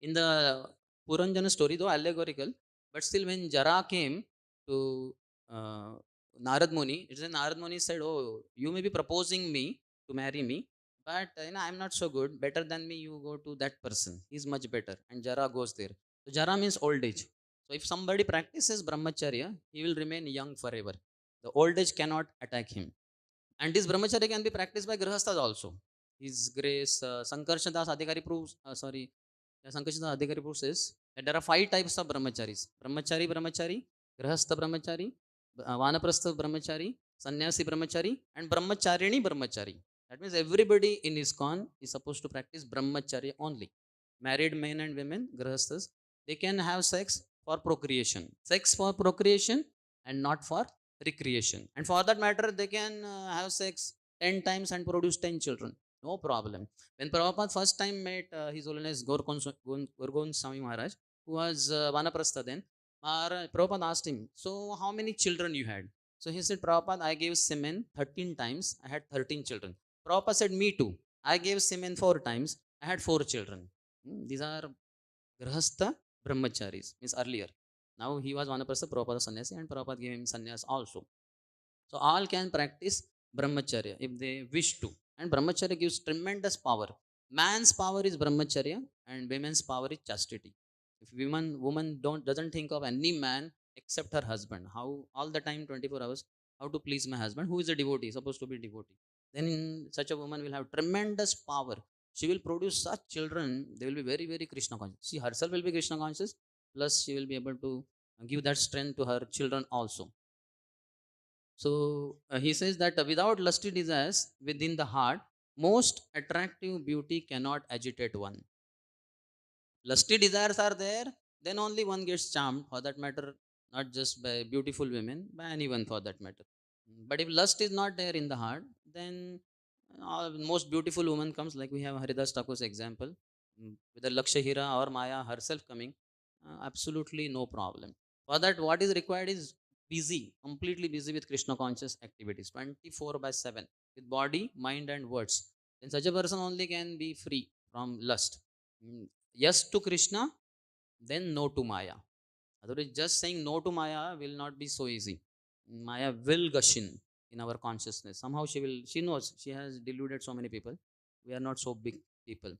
In the Puranjana story, though allegorical, but still when Jara came to Narad Muni, it is Narad Muni said, oh, you may be proposing me to marry me, but I'm not so good. Better than me, you go to that person. He's much better. And Jara goes there. So Jara means old age. So if somebody practices brahmacharya, he will remain young forever. The old age cannot attack him. And this brahmacharya can be practiced by grihasthas also. His Grace Sankarshan Das Adhikari proves, Sankarshan Das Adhikari proves is that there are 5 types of brahmacharis: brahmachari, grihastha brahmachari, vanaprastha brahmachari, sannyasi brahmachari, and brahmacharini brahmachari. That means everybody in ISKCON is supposed to practice brahmacharya only. Married men and women, grihasthas, they can have sex for procreation. Sex for procreation and not for recreation. And for that matter, they can have sex 10 times and produce 10 children. No problem. When Prabhupada first time met His Holiness Gorgon Swami Maharaj, who was Vanaprastha then, Prabhupada asked him, so how many children you had? So he said, Prabhupada, I gave semen 13 times, I had 13 children. Prabhupada said, me too. I gave semen 4 times, I had 4 children. These are Grahastha Brahmacharis, means earlier. Now he was Vanaprastha, Prabhupada sannyasi, and Prabhupada gave him sannyas also. So all can practice brahmacharya if they wish to. And brahmacharya gives tremendous power. Man's power is brahmacharya and women's power is chastity. If woman doesn't think of any man except her husband, how all the time 24 hours, how to please my husband, who is a devotee, supposed to be devotee, then such a woman will have tremendous power. She will produce such children, they will be very, very Krishna conscious. She herself will be Krishna conscious, plus she will be able to give that strength to her children also. So he says that without lusty desires within the heart, most attractive beauty cannot agitate one. Lusty desires are there, then only one gets charmed, for that matter, not just by beautiful women, by anyone for that matter. But if lust is not there in the heart, then most beautiful woman comes, like we have Haridas Thakur's example, whether Lakshahira or Maya herself coming, absolutely no problem. For that, what is required is busy, completely busy with Krishna conscious activities, 24 by 7, with body, mind, and words. Then such a person only can be free from lust. Yes to Krishna, then no to Maya. Otherwise, just saying no to Maya will not be so easy. Maya will gush in our consciousness. Somehow she knows, she has deluded so many people. We are not so big people.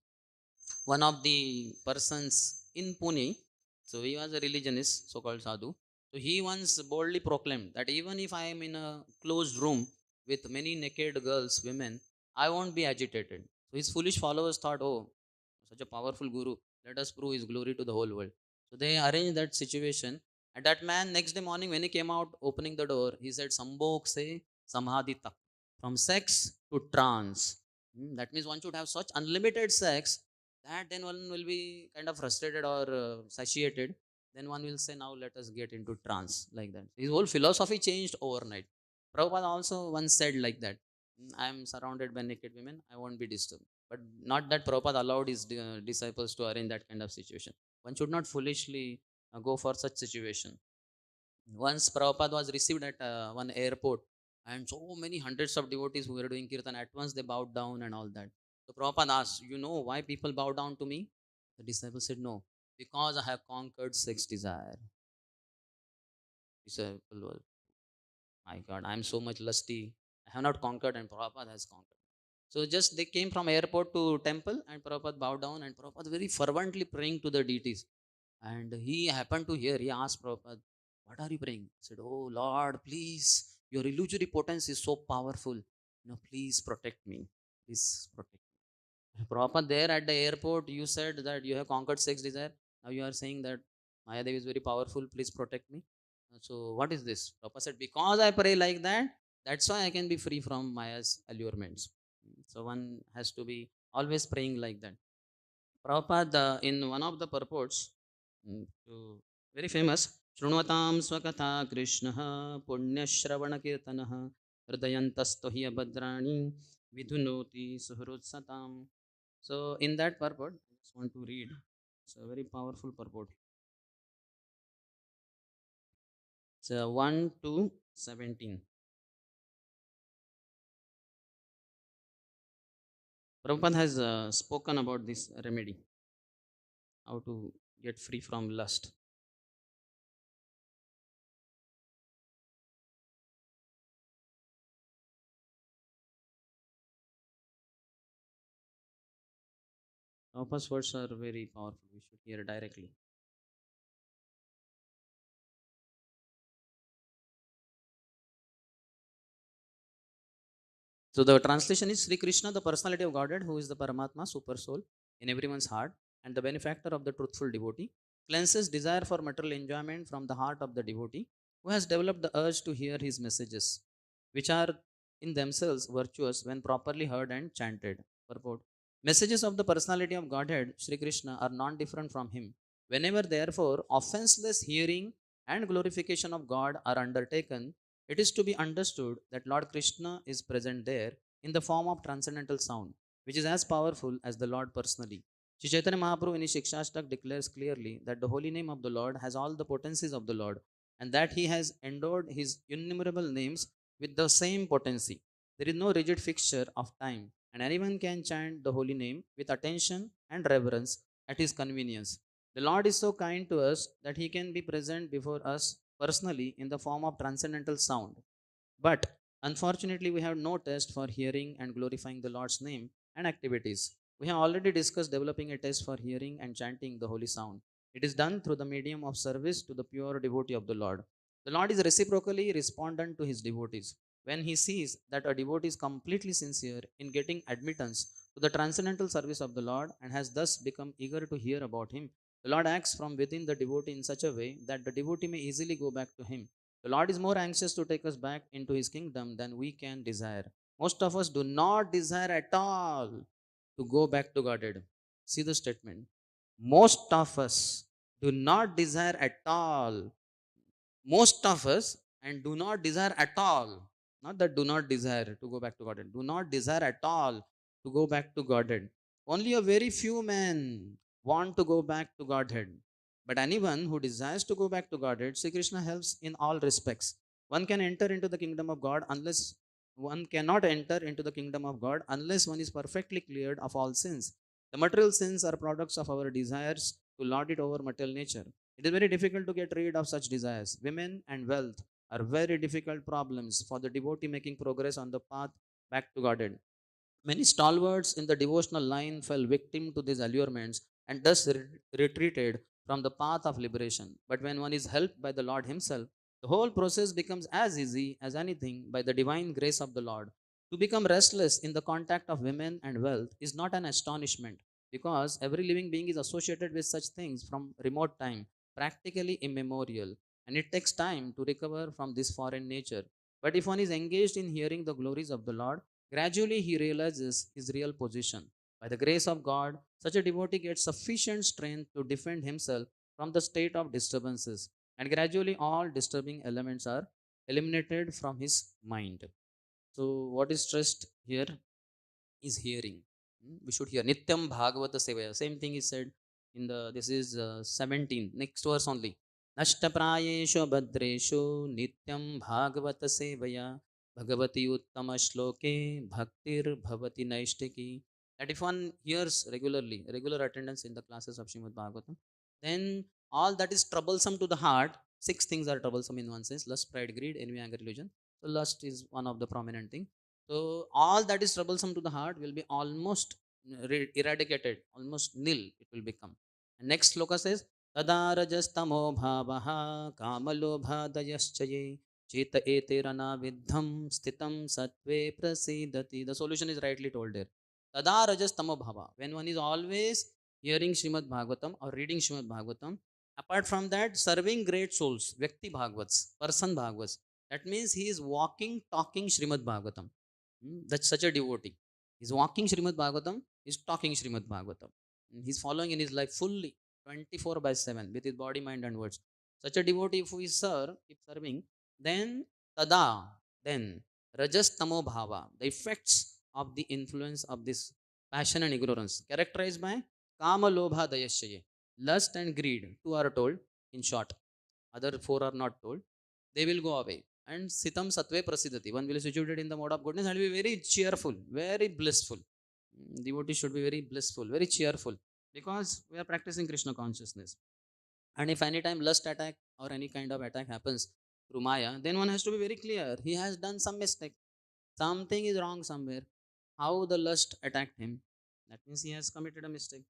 One of the persons in Pune, so he was a religionist, so-called sadhu. So he once boldly proclaimed that even if I am in a closed room with many naked girls, women, I won't be agitated. So his foolish followers thought, oh, such a powerful guru, let us prove his glory to the whole world. So they arranged that situation. And that man, next day morning, when he came out opening the door, he said, Sambhog se samadhi tak. From sex to trance. That means one should have such unlimited sex that then one will be kind of frustrated or satiated. Then one will say, now let us get into trance, like that. His whole philosophy changed overnight. Prabhupada also once said like that, I am surrounded by naked women, I won't be disturbed. But not that Prabhupada allowed his disciples to arrange that kind of situation. One should not foolishly go for such situation. Once Prabhupada was received at one airport, and so many hundreds of devotees who were doing kirtan, at once they bowed down and all that. So Prabhupada asked, you know why people bow down to me? The disciple said, no, because I have conquered sex desire. Disciple was, my God, I am so much lusty. I have not conquered, and Prabhupada has conquered. So just they came from airport to temple, and Prabhupada bowed down, and Prabhupada very fervently praying to the deities. And he happened to hear, he asked Prabhupada, what are you praying? He said, oh Lord, please, your illusory potency is so powerful. Please protect me. Please protect me. Prabhupada, there at the airport, you said that you have conquered sex desire. Now you are saying that Maya Devi is very powerful. Please protect me. So what is this? Prabhupada said, because I pray like that, that's why I can be free from Maya's allurements. So one has to be always praying like that. Prabhupada, in one of the purports, very famous, Shrunvatam Swakatha Krishna Punyashravana Kirtana Hridayantasto hi abhadrani Vidhunoti Suhrutsatam. So, in that purport, I just want to read. It's a very powerful purport. It's 1 to 17. Prabhupada has spoken about this remedy, how to get free from lust. Prabhupada's words are very powerful. We should hear directly. So the translation is Sri Krishna, the personality of Godhead, who is the Paramatma, super soul, in everyone's heart, and the benefactor of the truthful devotee, cleanses desire for material enjoyment from the heart of the devotee, who has developed the urge to hear his messages, which are in themselves virtuous when properly heard and chanted. Purport. Messages of the personality of Godhead, Sri Krishna, are non different from him. Whenever, therefore, offenseless hearing and glorification of God are undertaken, It is to be understood that Lord Krishna is present there in the form of transcendental sound, which is as powerful as the Lord personally. Sri Chaitanya Mahaprabhu in his Shikshastak declares clearly that the holy name of the Lord has all the potencies of the Lord, and that he has endowed his innumerable names with the same potency. There is no rigid fixture of time, and anyone can chant the holy name with attention and reverence at his convenience. The Lord is so kind to us that he can be present before us personally in the form of transcendental sound. But unfortunately, we have no test for hearing and glorifying the Lord's name and activities. We have already discussed developing a test for hearing and chanting the holy sound. It is done through the medium of service to the pure devotee of the Lord. The Lord is reciprocally respondent to his devotees. When he sees that a devotee is completely sincere in getting admittance to the transcendental service of the Lord and has thus become eager to hear about him, the Lord acts from within the devotee in such a way that the devotee may easily go back to him. The Lord is more anxious to take us back into his kingdom than we can desire. Most of us do not desire at all to go back to Godhead. See the statement. Most of us do not desire at all. Most of us and do not desire at all. Not that do not desire to go back to Godhead. Do not desire at all to go back to Godhead. Only a very few men want to go back to Godhead. But anyone who desires to go back to Godhead, Sri Krishna helps in all respects. One can enter into the kingdom of God unless one cannot enter into the kingdom of God unless one is perfectly cleared of all sins. The material sins are products of our desires to lord it over material nature. It is very difficult to get rid of such desires. Women and wealth are very difficult problems for the devotee making progress on the path back to Godhead. Many stalwarts in the devotional line fell victim to these allurements and thus retreated from the path of liberation. But when one is helped by the Lord Himself, the whole process becomes as easy as anything by the divine grace of the Lord. To become restless in the contact of women and wealth is not an astonishment, because every living being is associated with such things from remote time, practically immemorial, and it takes time to recover from this foreign nature. But if one is engaged in hearing the glories of the Lord, gradually, he realizes his real position. By the grace of God, such a devotee gets sufficient strength to defend himself from the state of disturbances, and gradually, all disturbing elements are eliminated from his mind. So, what is stressed here is hearing. We should hear Nityam Bhagavata Sevaya. Same thing is said in the this is 17, next verse only. Nashtaprayeshu Bhadreshu Nityam Bhagavata Sevaya Bhagavati Uttama Shloke Bhaktir Bhavati Naishtiki. That if one hears regularly, regular attendance in the classes of Srimad Bhagavatam, then all that is troublesome to the heart, six things are troublesome in one sense: lust, pride, greed, envy, anger, illusion. So lust is one of the prominent thing. So all that is troublesome to the heart will be almost eradicated, almost nil it will become. And next sloka says, Tadarajastamo bhavaha kamalobhadayaschaye cheta eterana vidham stitam satve prasidati. The solution is rightly told there. Tadarajastamo bhava. When one is always hearing Srimad Bhagavatam or reading Srimad Bhagavatam, apart from that, serving great souls, Vyakti Bhagavats, person Bhagavats. That means he is walking, talking Srimad Bhagavatam. That's such a devotee. He's walking Srimad Bhagavatam, he's talking Srimad Bhagavatam. He's following in his life fully, 24 by 7, with his body, mind, and words. Such a devotee, if we keep serving, then tada, then rajas tamo bhava, the effects of the influence of this passion and ignorance, characterized by kama lobha dayasyaye, lust and greed, two are told in short. Other four are not told. They will go away. And sitam satve prasidati. One will be situated in the mode of goodness and will be very cheerful, very blissful. Devotee should be very blissful, very cheerful, because we are practicing Krishna consciousness. And if any time lust attack or any kind of attack happens through Maya, then one has to be very clear. He has done some mistake. Something is wrong somewhere. How the lust attacked him? That means he has committed a mistake.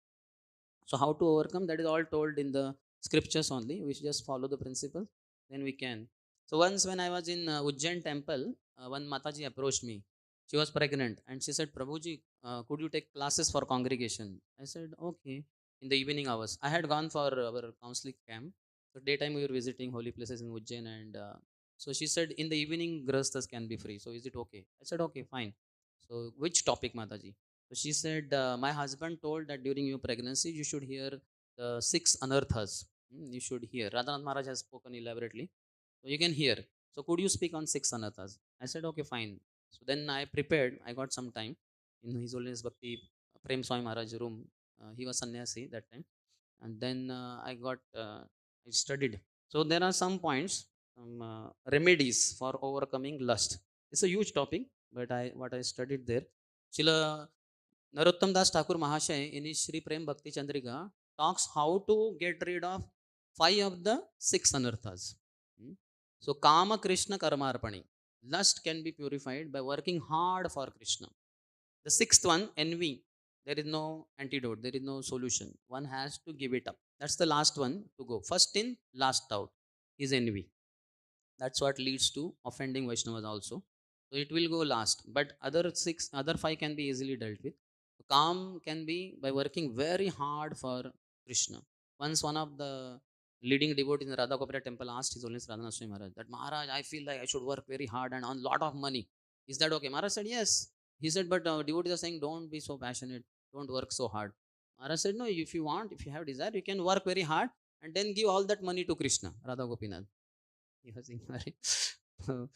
So how to overcome? That is all told in the scriptures only. We should just follow the principle, then we can. So once when I was in Ujjain temple, one Mataji approached me. She was pregnant and she said, Prabhuji, could you take classes for congregation? I said, okay. In the evening hours, I had gone for our counseling camp. So daytime we were visiting holy places in Ujjain, and so she said, in the evening grasthas can be free. So is it okay? I said, okay, fine. So which topic, Mataji? So she said, my husband told that during your pregnancy, you should hear the six anarthas. You should hear. Radhanath Maharaj has spoken elaborately. So you can hear. So could you speak on 6 anarthas? I said, okay, fine. So then I prepared. I got some time in His Holiness Bhakti Prem Swami Maharaj room. He was sannyasi that time, and then I studied. So there are some points, some remedies for overcoming lust. It's a huge topic, but I studied there. Shila Narottam Das Thakur Mahashay in his Sri Prem Bhakti Chandrika talks how to get rid of 5 of the 6 anarthas. Hmm. So Kama Krishna Karmarpani. Lust can be purified by working hard for Krishna. The sixth one, envy. There is no antidote, there is no solution. One has to give it up. That's the last one to go. First in, last out is envy. That's what leads to offending Vaishnavas also. So it will go last. But other five can be easily dealt with. Calm can be by working very hard for Krishna. Once one of the leading devotees in the Radha Gopala temple asked His Holiness Radha Swami Maharaj that, Maharaj, I feel like I should work very hard and earn lot of money. Is that okay? Maharaj said, yes. He said, but devotees are saying, don't be so passionate. Don't work so hard. Maharaj said, no, if you want, if you have desire, you can work very hard and then give all that money to Krishna, Radha Gopinath. He was ignoring.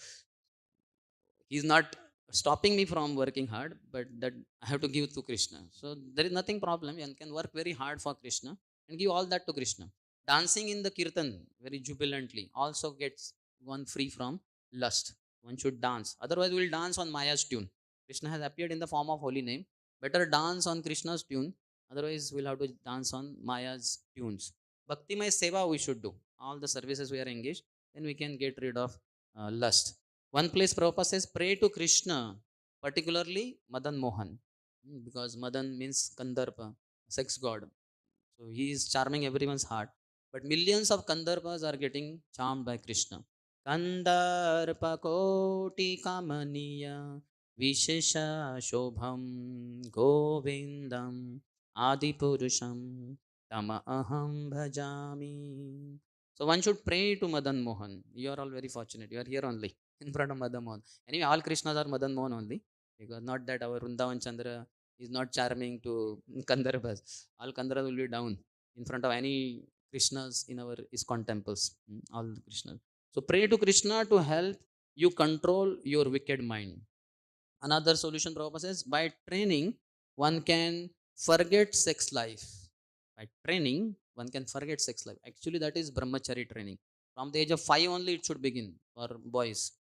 He's not stopping me from working hard, but that I have to give to Krishna. So there is nothing problem. One can work very hard for Krishna and give all that to Krishna. Dancing in the kirtan very jubilantly also gets one free from lust. One should dance, otherwise we'll dance on Maya's tune. Krishna has appeared in the form of holy name. Better dance on Krishna's tune, otherwise we'll have to dance on Maya's tunes. Bhaktimay seva we should do, all the services we are engaged, then we can get rid of lust. One place Prabhupada says, pray to Krishna, particularly Madan Mohan, because Madan means Kandarpa, sex god. So he is charming everyone's heart. But millions of Kandarpas are getting charmed by Krishna. Kandarpa koti kamaniya vishesha shobham govindam adipurusham tama aham bhajami. So one should pray to Madan Mohan. You are all very fortunate. You are here only in front of Madan Mohan. Anyway, all Krishnas are Madan Mohan only. Because not that our Vrindavan Chandra is not charming to Kandarpas. All Kandaras will be down in front of any Krishnas in our ISKCON temples. All the Krishnas. So pray to Krishna to help you control your wicked mind. Another solution Prabhupada says, by training, one can forget sex life. By training, one can forget sex life. Actually, that is brahmachari training. From the age of 5 only, it should begin for boys,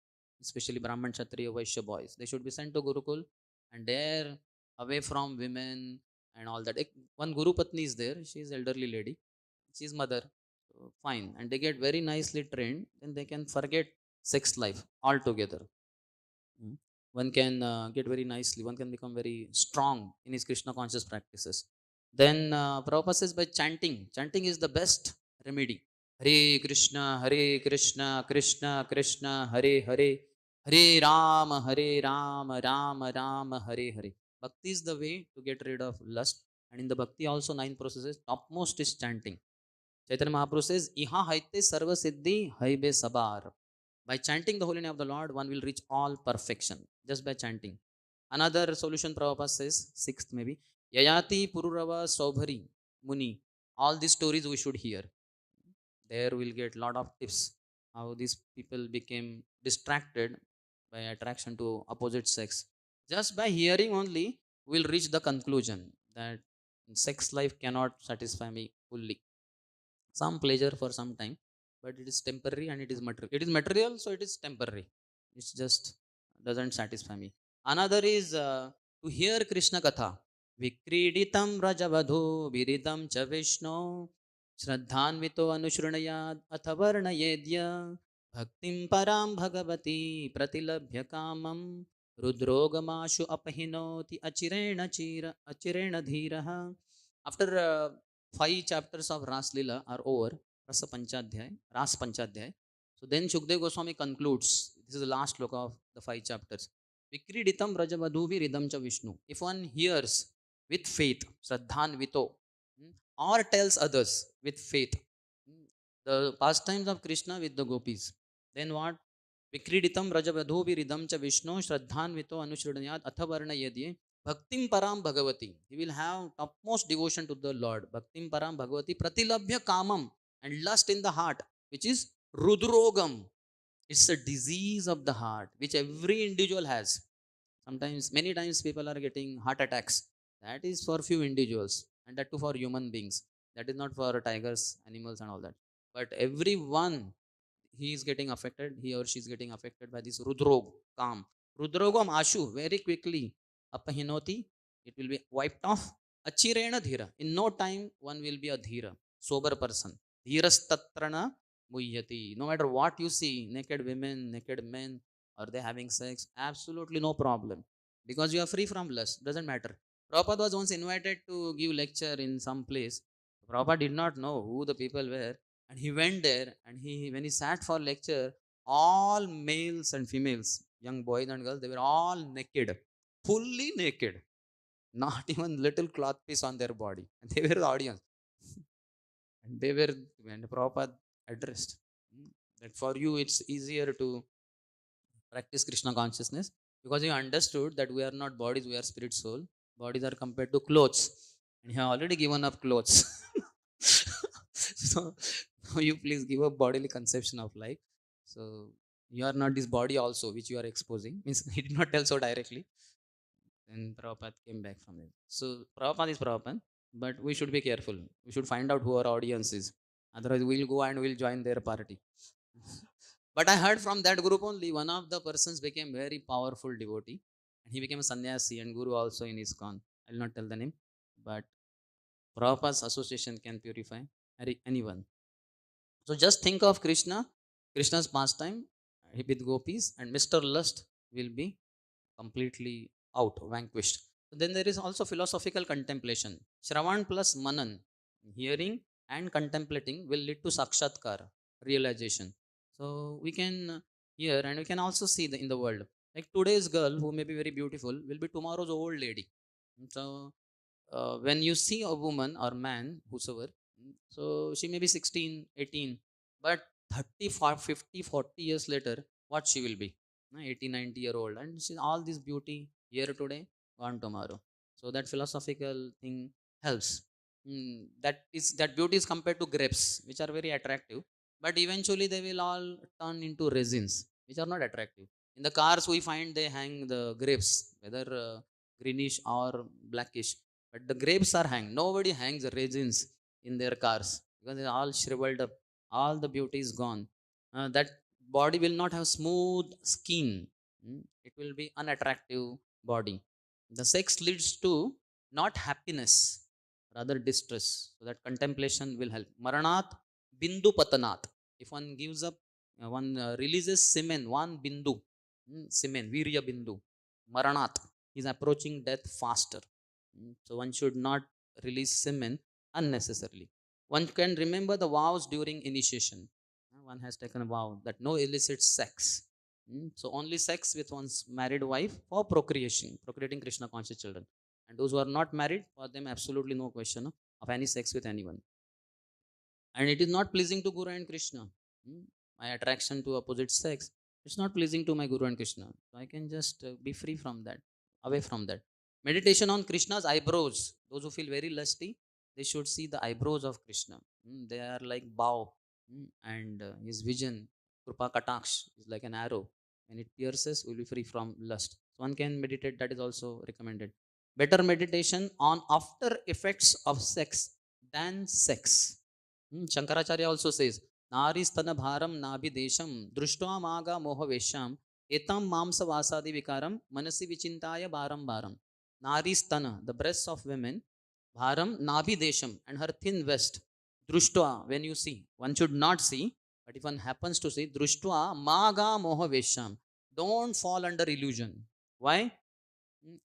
especially Brahman, Kshatriya, Vaishya boys. They should be sent to Gurukul and there, away from women and all that. One Guru Patni is there. She is elderly lady. She is mother. So fine. And they get very nicely trained. Then they can forget sex life altogether. One can get very nicely, one can become very strong in his Krishna conscious practices. Then Prabhupada says by chanting, chanting is the best remedy. Hare Krishna, Krishna Krishna, Hare Hare, Hare Rama, Rama Rama, Hare Hare. Bhakti is the way to get rid of lust. And in the Bhakti also 9 processes, topmost is chanting. Chaitanya Mahaprabhu says, Iha haite sarva siddhi haibe sabar. By chanting the holy name of the Lord, one will reach all perfection just by chanting. Another solution Prabhupada says, sixth maybe, Yayati Pururava Saubhari Muni. All these stories we should hear. There we'll get lot of tips how these people became distracted by attraction to opposite sex. Just by hearing only, we'll reach the conclusion that sex life cannot satisfy me fully. Some pleasure for some time, but it is temporary and it is material. It is material, so it is temporary. It's just doesn't satisfy me. Another is to hear Krishna Katha. Vikriditam Rajavadho Viridam cha Vishno Shraddhanvito Anushrunayad Athavarnayedya Bhaktim Param Bhagavati Pratilabhya Kamam Rudrogamashu Apahinoti Achirena Dhiraha. After 5 chapters of Ras Lila are over, Rasa Panchadhyay, Ras Panchadhyay. So then Shukdev Goswami concludes, this is the last sloka of the 5 chapters. Vikriditam Rajavadhuvi Ridam cha Vishnu. If one hears with faith, Shraddhan Vito, or tells others with faith, the pastimes of Krishna with the gopis, then what? Vikriditam Rajavadhuvi Ridam cha Vishnu Shraddhan Vito Anushridanyad Athavarna Yadye Bhaktim Param Bhagavati. He will have topmost devotion to the Lord. Bhaktim Param Bhagavati Pratilabhya Kamam, and lust in the heart, which is Rudrogam. It's a disease of the heart, which every individual has. Sometimes, many times, people are getting heart attacks. That is for few individuals, and that too for human beings. That is not for tigers, animals, and all that. But everyone, he is getting affected, he or she is getting affected by this Rudrog, calm. Rudrogam Ashu, very quickly, Apahinoti, it will be wiped off. Achirena Dhira. In no time, one will be a Dhira, sober person. Dhirastatrana Muhyati. No matter what you see, naked women, naked men, are they having sex? Absolutely no problem. Because you are free from lust. Doesn't matter. Prabhupada was once invited to give lecture in some place. Prabhupada did not know who the people were. And he went there, and when he sat for lecture, all males and females, young boys and girls, they were all naked, fully naked, not even little cloth piece on their body. And they were the audience. And they were, when Prabhupada addressed, that for you it's easier to practice Krishna consciousness because you understood that we are not bodies, we are spirit soul. Bodies are compared to clothes, and you have already given up clothes. So now you please give up bodily conception of life. So you are not this body also which you are exposing. Means he did not tell so directly. Then Prabhupada came back from it. So Prabhupada is Prabhupada, but we should be careful. We should find out who our audience is. Otherwise, we'll go and we'll join their party. But I heard from that group only one of the persons became very powerful devotee, and he became a sannyasi and guru also in ISKCON. I will not tell the name, but Prabhupada's association can purify anyone. So just think of Krishna, Krishna's pastime with gopis, and Mr. Lust will be completely out, vanquished. Then there is also philosophical contemplation. Shravan plus Manan, hearing and contemplating will lead to Sakshatkar, realization. So we can hear and we can also see in the world. Like today's girl, who may be very beautiful, will be tomorrow's old lady. So when you see a woman or man, whosoever, so she may be 16, 18, but 30, 50, 40 years later, what she will be? 80, 90-year old. And she, all this beauty here today, gone tomorrow. So that philosophical thing helps. That beauty is compared to grapes, which are very attractive, but eventually they will all turn into resins, which are not attractive. In the cars, we find they hang the grapes, whether greenish or blackish, but the grapes are hanged. Nobody hangs resins in their cars because they're all shriveled up. All the beauty is gone. That body will not have smooth skin. It will be unattractive body. The sex leads to not happiness, rather distress. So that contemplation will help. Maranat bindu patanat. If one gives up, one releases semen, one bindu, semen, virya bindu, maranat. Is approaching death faster. So one should not release semen unnecessarily. One can remember the vows during initiation. One has taken a vow that no illicit sex. So only sex with one's married wife for procreation, procreating Krishna conscious children. And those who are not married, for them absolutely no question of any sex with anyone. And it is not pleasing to Guru and Krishna. My attraction to opposite sex, it's not pleasing to my Guru and Krishna. So I can just be free from that, away from that. Meditation on Krishna's eyebrows. Those who feel very lusty, they should see the eyebrows of Krishna. They are like bow, and his vision, Krupa Kataksh, is like an arrow. When it pierces, we'll be free from lust. So one can meditate, that is also recommended. Better meditation on after effects of sex than sex. Shankaracharya also says, Nari stana bharam nabi desham društva maga moha vesham etam mamsa vasadi vikaram manasi vichintaya bharam bharam. Nari stana, the breasts of women, bharam nabi desham, and her thin vest. Društva, when you see, one should not see, but if one happens to see, društva maga moha vesham. Don't fall under illusion. Why?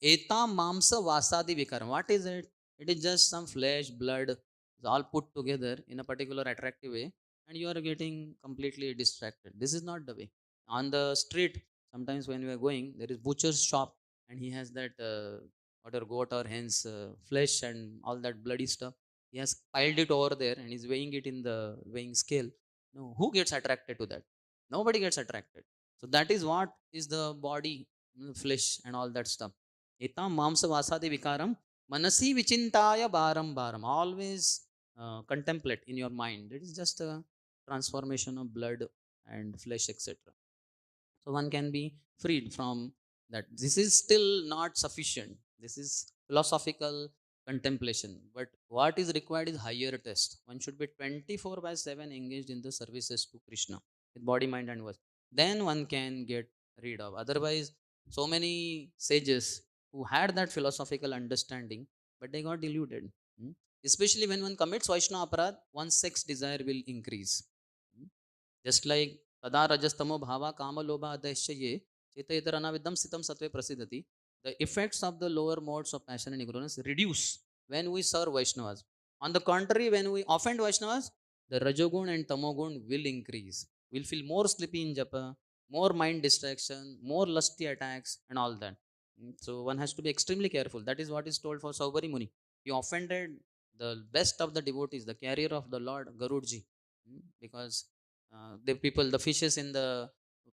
Etam mamsa vasadi vikaram. What is it? It is just some flesh, blood, all put together in a particular attractive way, and you are getting completely distracted. This is not the way. On the street, sometimes when we are going, there is butcher's shop, and he has that whatever goat or hen's flesh and all that bloody stuff. He has piled it over there, and he's weighing it in the weighing scale. No, who gets attracted to that? Nobody gets attracted. So that is what is the body, flesh, and all that stuff. Etam mamsa vasadi vikaram manasi vichintaya baram baram. Always contemplate in your mind. It is just a transformation of blood and flesh, etc. So one can be freed from that. This is still not sufficient. This is philosophical contemplation. But what is required is higher test. One should be 24/7 engaged in the services to Krishna with body, mind, and voice. Then one can get rid of. Otherwise, so many sages who had that philosophical understanding, but they got deluded. Hmm? Especially when one commits Vaishnava aparadh, one's sex desire will increase. Hmm? Just like Tada Rajastamo Bhava Kama Lobha Adeshye Cheta Itara Anavidam Sitam Satve Prasidhati, the effects of the lower modes of passion and ignorance reduce when we serve Vaishnavas. On the contrary, when we offend Vaishnavas, the Rajogun and Tamogun will increase. We'll feel more sleepy in japa, more mind distraction, more lusty attacks, and all that. So one has to be extremely careful. That is what is told for Saubari Muni. He offended the best of the devotees, the carrier of the Lord, Garudji, because the people, the fishes in the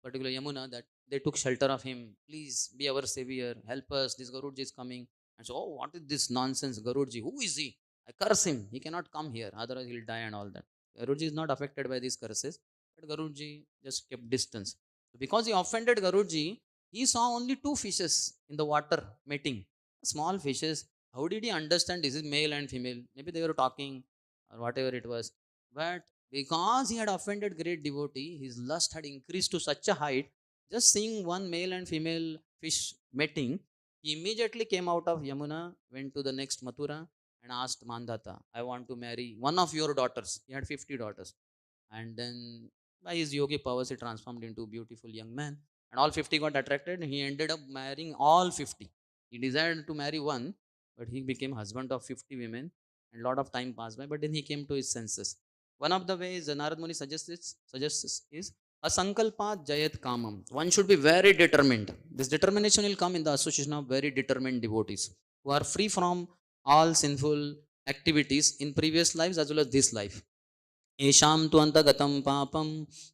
particular Yamuna, that they took shelter of him. Please be our savior, help us. This Garudji is coming. And so, oh, what is this nonsense, Garudji? Who is he? I curse him. He cannot come here, otherwise he'll die and all that. Garudji is not affected by these curses, but Garudji just kept distance. So because he offended Garudji, he saw only two fishes in the water mating, small fishes. How did he understand this is male and female? Maybe they were talking or whatever it was. But because he had offended great devotee, his lust had increased to such a height. Just seeing one male and female fish mating, he immediately came out of Yamuna, went to the next Mathura, and asked Mandata, I want to marry one of your daughters. He had 50 daughters. And then by his yogi powers, he transformed into a beautiful young man. And all 50 got attracted. He ended up marrying all 50. He desired to marry one, but he became husband of 50 women. And a lot of time passed by, but then he came to his senses. One of the ways Narad Muni suggests is a sankalpa jayat kamam. One should be very determined. This determination will come in the association of very determined devotees who are free from all sinful activities in previous lives as well as this life. येषां तु अन्तगतं पापं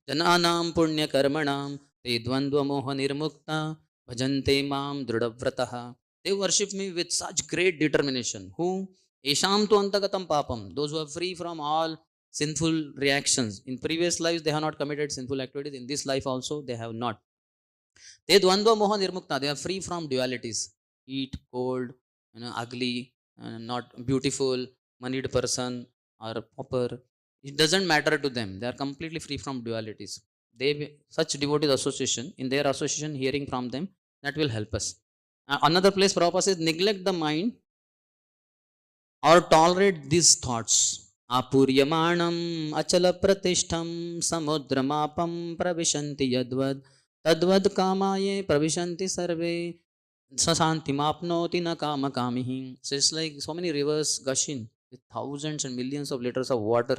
जनानां पुण्यकर्मणां ते द्वन्द्वमोहनिर्मुक्ता भजन्ते मां दृढव्रतः. They worship me with such great determination. Who? येषां तु अन्तगतं papam. Those who are free from all sinful reactions. In previous lives they have not committed sinful activities. In this life also they have not. They dvandva moha nirmukta. They are free from dualities. Heat, cold, ugly, not beautiful, moneyed person or pauper. It doesn't matter to them. They are completely free from dualities. Such devotees association, in their association, hearing from them, that will help us. Another place Prabhupada says, neglect the mind or tolerate these thoughts. Apuryamanam achala pratishtham samudramapam pravishanti yadvad tadvad kamaye pravishanti sarve sasantimapnoti na kama kamihi. So it's like so many rivers gushing with thousands and millions of liters of water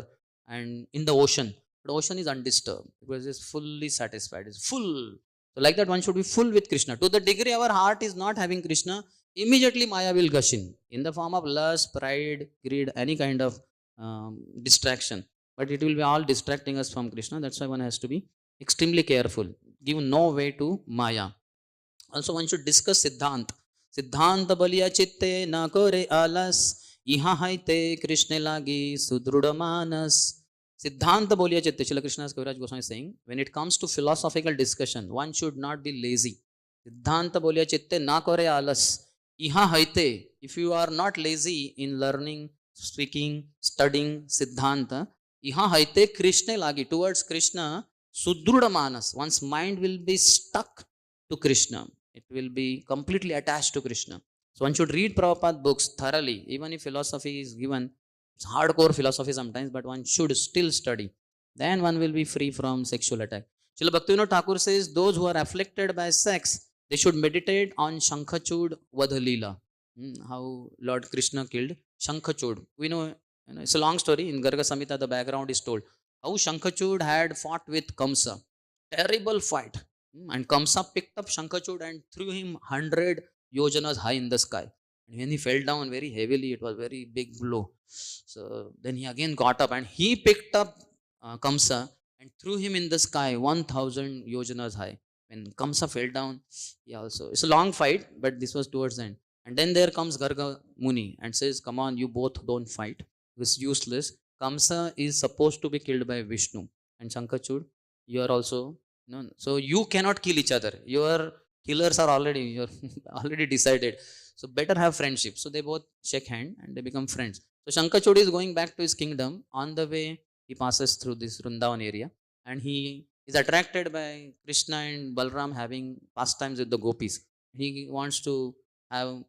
and in the ocean. But ocean is undisturbed because it's fully satisfied. It's full. So like that one should be full with Krishna. To the degree our heart is not having Krishna, immediately Maya will gush in the form of lust, pride, greed, any kind of distraction. But it will be all distracting us from Krishna. That's why one has to be extremely careful. Give no way to Maya. Also one should discuss Siddhant. Siddhant baliya chitte na kore alas. Iha haite Krishna lagi sudruda manas. Siddhanta Boliya Chitta, Srila Krishnadas Kaviraj Goswami is saying, when it comes to philosophical discussion, one should not be lazy. Siddhanta Boliya Chitte na kore alas. Iha haite, if you are not lazy in learning, speaking, studying Siddhanta, iha haite Krishna lagi, towards Krishna, sudruda manas. One's mind will be stuck to Krishna. It will be completely attached to Krishna. So one should read Prabhupada books thoroughly, even if philosophy is given. It's hardcore philosophy sometimes, but one should still study. Then one will be free from sexual attack. Srila Bhaktivinoda Thakur says, those who are afflicted by sex, they should meditate on Shankhachud Vadhalila. How Lord Krishna killed Shankhachud. We know, it's a long story. In Garga Samhita, the background is told. How Shankhachud had fought with Kamsa. Terrible fight. And Kamsa picked up Shankhachud and threw him 100 yojanas high in the sky. And when he fell down very heavily, it was a very big blow. So then he again got up and he picked up Kamsa and threw him in the sky 1000 yojanas high. When Kamsa fell down, he also, it's a long fight, but this was towards the end. And then there comes Garga Muni and says, come on, you both don't fight. It's useless. Kamsa is supposed to be killed by Vishnu. And Shankachud, you are also No, no. So you cannot kill each other. Your killers are already you're already decided. So better have friendship. So they both shake hand and they become friends. So Shankachudi is going back to his kingdom. On the way, he passes through this Rundavan area, and he is attracted by Krishna and Balram having pastimes with the gopis. He wants to have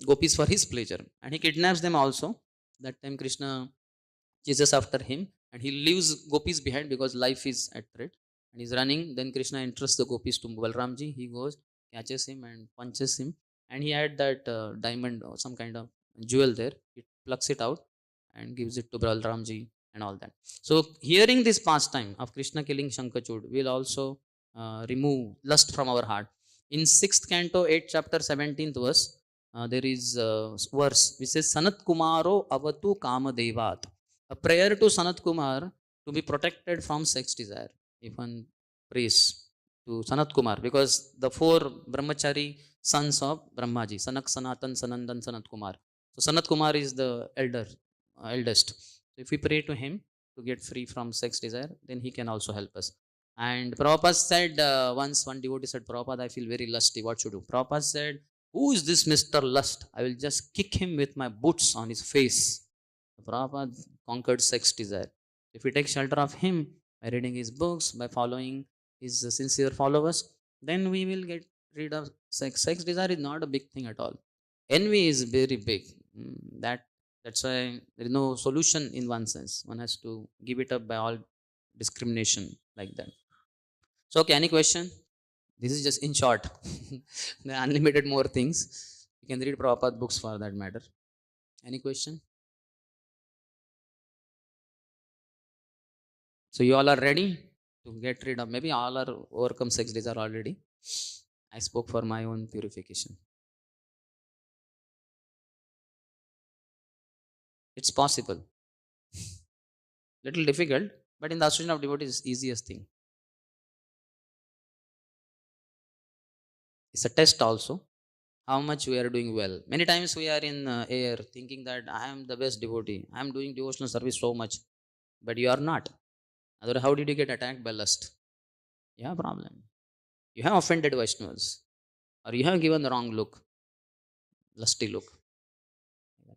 gopis for his pleasure, and he kidnaps them also. That time Krishna chases after him, and he leaves gopis behind because life is at threat, and he's running. Then Krishna entrusts the gopis to Balramji. He goes, catches him and punches him, and he had that diamond or some kind of jewel there. He plucks it out and gives it to Balramji and all that. So hearing this pastime of Krishna killing Shankachud will also remove lust from our heart. In 6th canto 8th chapter 17th verse, there is a verse which says, Sanat Kumaro avatu kamadevat, a prayer to Sanat Kumar to be protected from sex desire. If one prays to Sanat Kumar, because the four brahmachari sons of Brahmaji, Sanak, Sanatan, Sanandan, Sanat Kumar. So Sanat Kumar is the eldest. So if we pray to him to get free from sex desire, then he can also help us. And Prabhupada said, once one devotee said, Prabhupada, I feel very lusty. What should I do? Prabhupada said, who is this Mr. Lust? I will just kick him with my boots on his face. Prabhupada conquered sex desire. If we take shelter of him by reading his books, by following his sincere followers, then we will get rid of sex. Sex desire is not a big thing at all. Envy is very big. That's why there is no solution in one sense. One has to give it up by all discrimination like that. So, okay, any question? This is just in short. There are unlimited more things. You can read Prabhupada books for that matter. Any question? So you all are ready to get rid of, maybe all are overcome sex desire already. I spoke for my own purification. It's possible. Little difficult, but in the association of devotees, it's easiest thing. It's a test also. How much we are doing well. Many times we are in air thinking that I am the best devotee. I am doing devotional service so much, but you are not. Otherwise, how did you get attacked by lust? You have a problem. You have offended Vaishnavas, or you have given the wrong look, lusty look.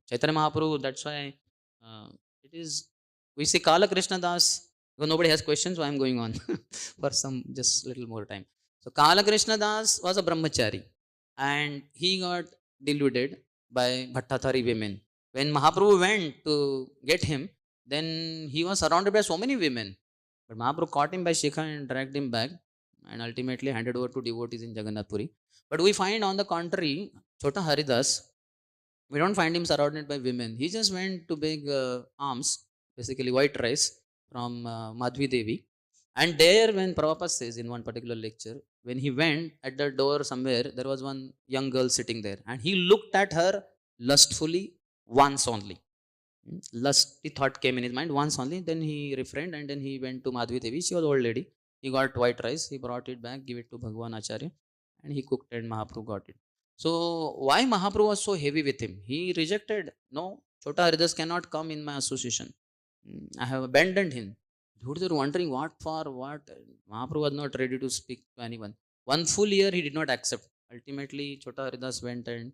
Chaitanya Mahaprabhu, that's why it is, we see Kala Krishna Das, because nobody has questions, so I am going on for some just little more time. So Kala Krishna Das was a brahmachari, and he got deluded by Bhattathari women. When Mahaprabhu went to get him, then he was surrounded by so many women. But Mahaprabhu caught him by Shikha and dragged him back and ultimately handed over to devotees in Jagannath Puri. But we find on the contrary, Chota Haridas, we don't find him surrounded by women. He just went to beg alms, basically white rice from Madhvi Devi. And there, when Prabhupada says in one particular lecture, when he went at the door somewhere, there was one young girl sitting there, and he looked at her lustfully once only. Lusty thought came in his mind once only. Then he refrained, and then he went to Madhvi Devi. She was old lady. He got white rice. He brought it back, give it to Bhagwan Acharya, and he cooked, and Mahaprabhu got it. So why Mahaprabhu was so heavy with him? He rejected. No, Chota Haridas cannot come in my association. I have abandoned him. Devotees are wondering what for, what. Mahaprabhu was not ready to speak to anyone. 1 full year he did not accept. Ultimately, Chota Haridas went and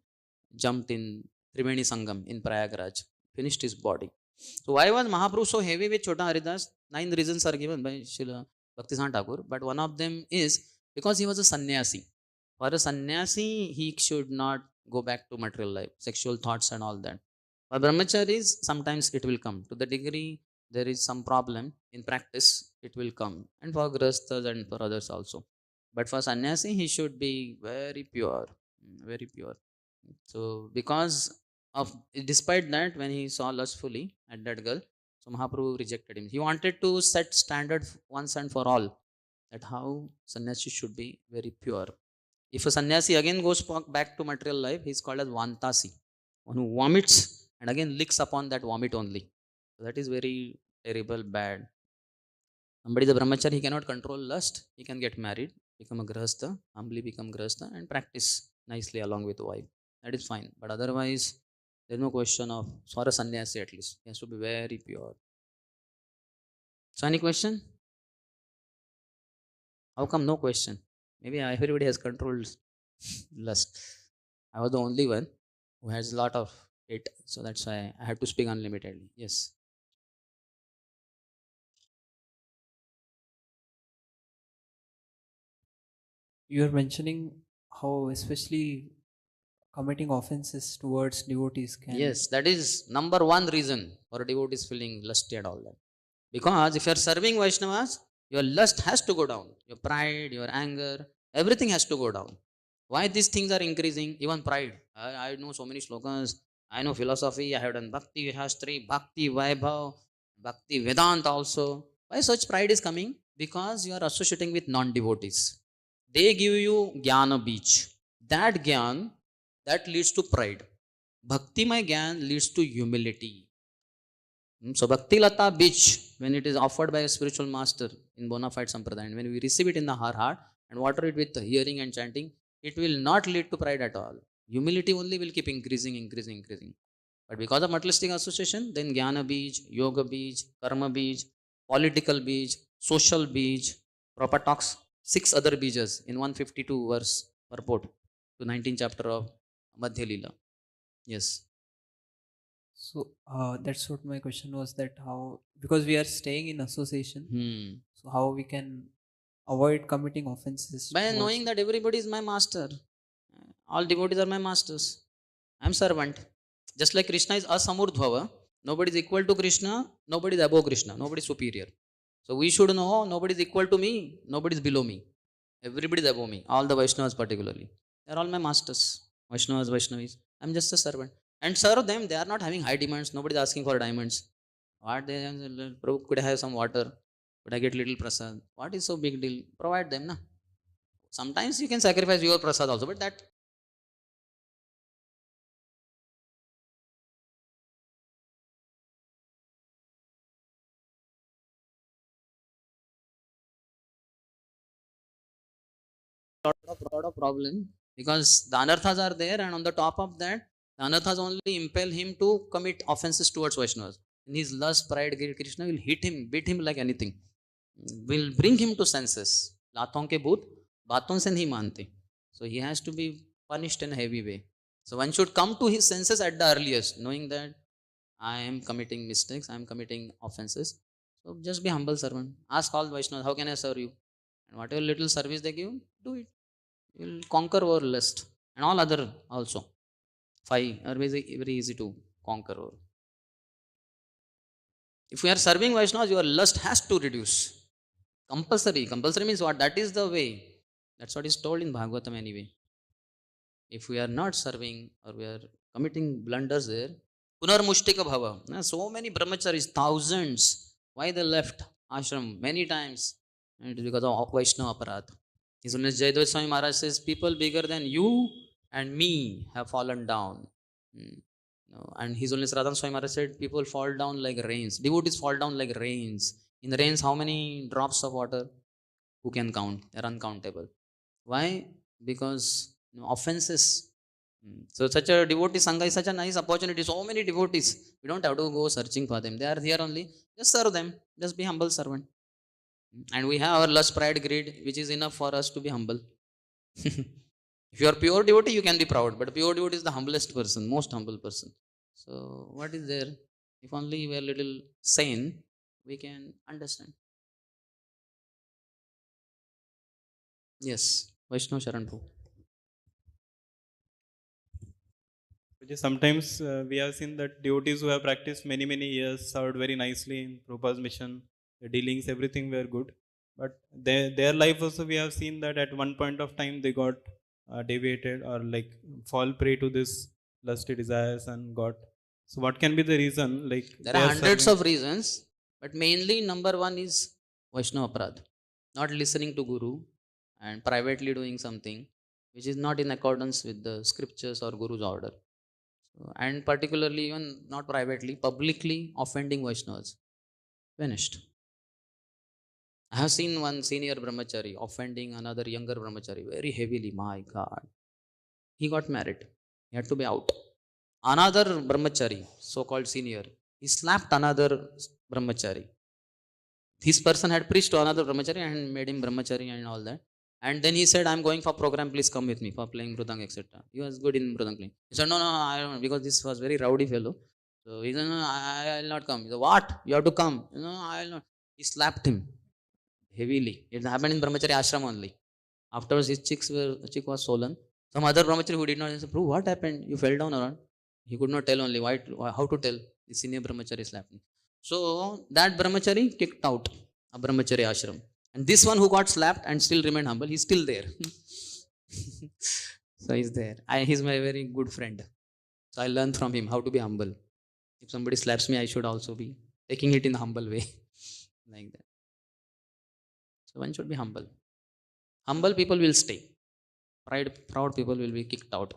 jumped in Triveni Sangam in Prayagraj, finished his body. So why was Mahaprabhu so heavy with Chota Haridas? 9 reasons are given by Srila Bhaktisant Thakur, but one of them is because he was a sannyasi. For a sannyasi, he should not go back to material life, sexual thoughts and all that. For brahmacharis, sometimes it will come. To the degree there is some problem in practice, it will come. And for grahasthas and for others also. But for sannyasi, he should be very pure, very pure. So because of, despite that, when he saw lustfully at that girl, so Mahaprabhu rejected him. He wanted to set standard once and for all, that how sannyasi should be very pure. If a sannyasi again goes back to material life, he is called as Vantasi, one who vomits and again licks upon that vomit only. So that is very terrible, bad. Somebody is a brahmachari, he cannot control lust, he can get married, become a grahastha, humbly become grahastha, and practice nicely along with the wife. That is fine. But otherwise, there is no question of, for a sannyasi at least, he has to be very pure. So, any question? How come no question? Maybe everybody has controlled lust. I was the only one who has a lot of it, so that's why I had to speak unlimitedly. Yes. You are mentioning how especially committing offenses towards devotees can. Yes, that is number one reason for a devotee is feeling lusty and all that. Because if you are serving Vaishnavas, your lust has to go down. Your pride, your anger, everything has to go down. Why these things are increasing? Even pride. I know so many slogans. I know philosophy. I have done Bhakti Vihastri, Bhakti Vaibhav, Bhakti Vedanta also. Why such pride is coming? Because you are associating with non-devotees. They give you Jnana Beach. That Gyan, that leads to pride. Bhaktimay Gyan leads to humility. So Bhakti Lata Beach, when it is offered by a spiritual master in bona fide sampradaya, and when we receive it in our heart and water it with hearing and chanting, it will not lead to pride at all. Humility only will keep increasing, increasing, increasing. But because of materialistic association, then Jnana Beach, Yoga Beach, Karma Beach, Political Beach, Social Beach, proper talks, 6 other beaches in 152 verse purport to 19th chapter of Madhya Lila. Yes. So that's what my question was, that how, because we are staying in association, Hmm. so how we can avoid committing offenses By towards. knowing that everybody is my master. All devotees are my masters. I am servant. Just like Krishna is asamurdhava, nobody is equal to Krishna, nobody is above Krishna, nobody is superior. So we should know nobody is equal to me, nobody is below me. Everybody is above me. All the Vaishnavas particularly. They are all my masters. Vaishnavas, Vaishnavis. I am just a servant. And serve them, they are not having high demands. Nobody is asking for diamonds. What they Prabhu, could I have some water? Could I get little prasad? What is so big deal? Provide them, na. Sometimes you can sacrifice your prasad also, but that lot of problem, because the anarthas are there, and on the top of that, the anarthas only impel him to commit offenses towards Vaishnavas. In his lust, pride, greed, Krishna will hit him, beat him like anything, will bring him to senses. लातों के भूत बातों से नहीं मानते. So he has to be punished in a heavy way. So one should come to his senses at the earliest, knowing that I am committing mistakes, I am committing offenses. So just be humble servant. Ask all Vaishnavas, how can I serve you? And whatever little service they give, do it. You will conquer our lust and all other also. 5 are very easy to conquer. Over. If we are serving Vaishnavas, your lust has to reduce. Compulsory. Compulsory means what? That is the way. That's what is told in Bhagavatam anyway. If we are not serving or we are committing blunders there, Punarmushtika Bhava. So many brahmacharis, thousands. Why they left ashram many times? And it is because of Vaishnava aparat. His Holiness Jayadeva Swami Maharaj says, people bigger than you and me have fallen down. Hmm. No. And His Holiness Radhan Swami Maharaj said, people fall down like rains. Devotees fall down like rains. In the rains, how many drops of water? Who can count? They're uncountable. Why? Because offenses. So such a devotee sangha is such a nice opportunity. So many devotees. We don't have to go searching for them. They are here only. Just serve them. Just be humble servant. And we have our lust, pride, greed, which is enough for us to be humble. If you are pure devotee, you can be proud. But pure devotee is the humblest person, most humble person. So what is there? If only we are little sane, we can understand. Yes. Vaishnav Sharan Prabhu. Because sometimes we have seen that devotees who have practiced many years served very nicely in Prabhupada's mission. The dealings, everything were good. But their life also, we have seen that at one point of time they got deviated or like fall prey to this lusty desires and got. So what can be the reason? Like There they are are hundreds serving. of reasons, but mainly number one is Vaishnava Aparadh. Not listening to Guru and privately doing something which is not in accordance with the scriptures or Guru's order. So, and particularly even not privately, publicly offending Vaishnavas. Finished. I have seen one senior brahmachari offending another younger brahmachari very heavily. My God. He got married. He had to be out. Another brahmachari, so called senior, he slapped another brahmachari. This person had preached to another brahmachari and made him brahmachari and all that. And then he said, I'm going for program, please come with me for playing mridang, etc. He was good in mridang playing. He said, no, no, I don't, because this was very rowdy fellow. So he said, no, I will not come. He said, what? You have to come. No, I will not. He slapped him heavily. It happened in brahmachari ashram only. Afterwards, his cheek was swollen. Some other brahmachari who did not say, Prabhu, what happened? You fell down or what? He could not tell only how to tell. The senior brahmachari slapped me. So that brahmachari kicked out a brahmachari ashram. And this one who got slapped and still remained humble, he's still there. So he's there. He's my very good friend. So I learned from him how to be humble. If somebody slaps me, I should also be taking it in a humble way. Like that. So one should be humble. Humble people will stay. Proud people will be kicked out.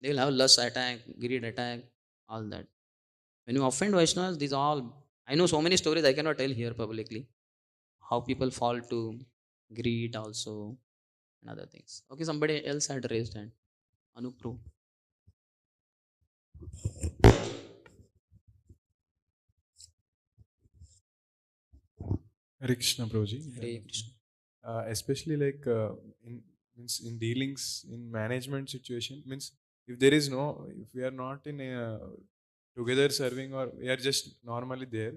They will have lust attack, greed attack, all that. When you offend Vaishnavas, these all, I know so many stories I cannot tell here publicly. How people fall to greed also and other things. Okay, somebody else had raised hand. Anupru. Hare Krishna, Prabhuji. Hare Krishna. Especially like in dealings in management situation, means if there is no, if we are not in a together serving or we are just normally there,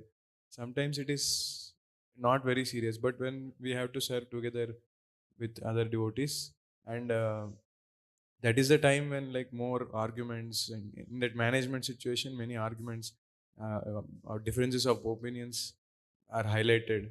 sometimes it is not very serious. But when we have to serve together with other devotees, and that is the time when like more arguments, and in that management situation many arguments or differences of opinions are highlighted.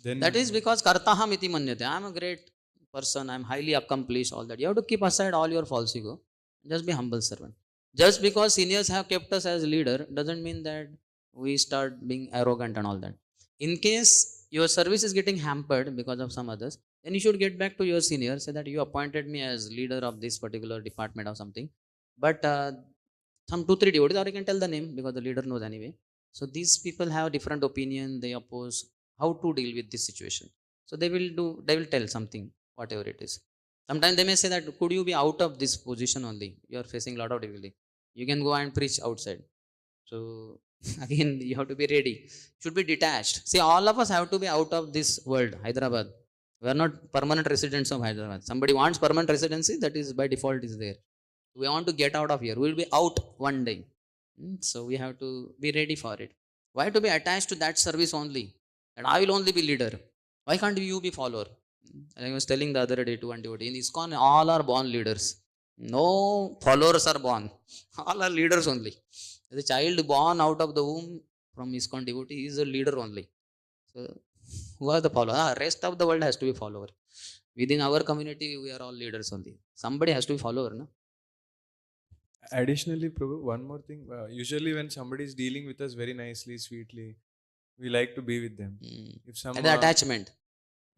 Then That is because kartaham iti manyate. I am a great person, I am highly accomplished, all that. You have to keep aside all your false ego. Just be humble servant. Just because seniors have kept us as leader doesn't mean that we start being arrogant and all that. In case your service is getting hampered because of some others, then you should get back to your senior, say that you appointed me as leader of this particular department or something. But some 2-3 devotees, or you can tell the name because the leader knows anyway. So these people have different opinion, they oppose how to deal with this situation. So they will tell something, whatever it is. Sometimes they may say that could you be out of this position only? You are facing a lot of difficulty. You can go and preach outside. So again, you have to be ready. Should be detached. See, all of us have to be out of this world, Hyderabad. We are not permanent residents of Hyderabad. Somebody wants permanent residency, that is by default is there. We want to get out of here. We will be out one day. So we have to be ready for it. Why to be attached to that service only? And I will only be leader. Why can't you be follower? I was telling the other day to one devotee, in ISKCON all are born leaders. No followers are born. All are leaders only. The child born out of the womb from ISKCON devotee is a leader only. So who are the follower? Rest of the world has to be follower. Within our community, we are all leaders only. Somebody has to be follower, no? additionally, Prabhu, one more thing. Usually when somebody is dealing with us very nicely, sweetly, we like to be with them. If And the attachment.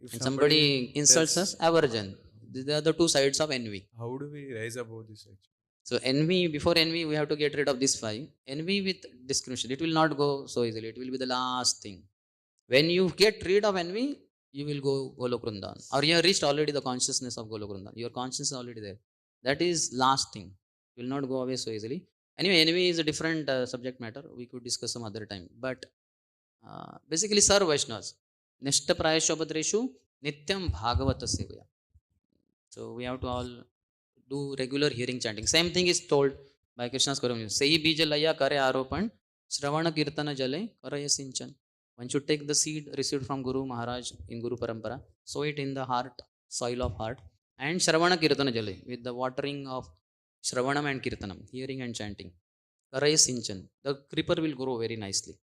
if When somebody insults tells- us, aversion. These are the two sides of envy. how do we rise above this actually? So envy, before envy, we have to get rid of this 5. Envy with discrimination, it will not go so easily. It will be the last thing. When you get rid of envy, you will go Golok Vrindavan. Or you have reached already the consciousness of Golok Vrindavan. Your consciousness is already there. That is last thing. It will not go away so easily. Anyway, envy is a different subject matter. We could discuss some other time. But basically, serve Vaishnavas. Nishta prayashobhadreshu nityam bhagavata sevaya. So we have to all do regular hearing chanting. Same thing is told by Krishna's Karamya. Sei bija laya kare aropan, Shravana Kirtana jale karaya sinchan. One should take the seed received from Guru Maharaj in Guru Parampara, sow it in the heart, soil of heart, and Shravana Kirtana jale, with the watering of Shravanam and Kirtanam, hearing and chanting. Karaya sinchan. The creeper will grow very nicely.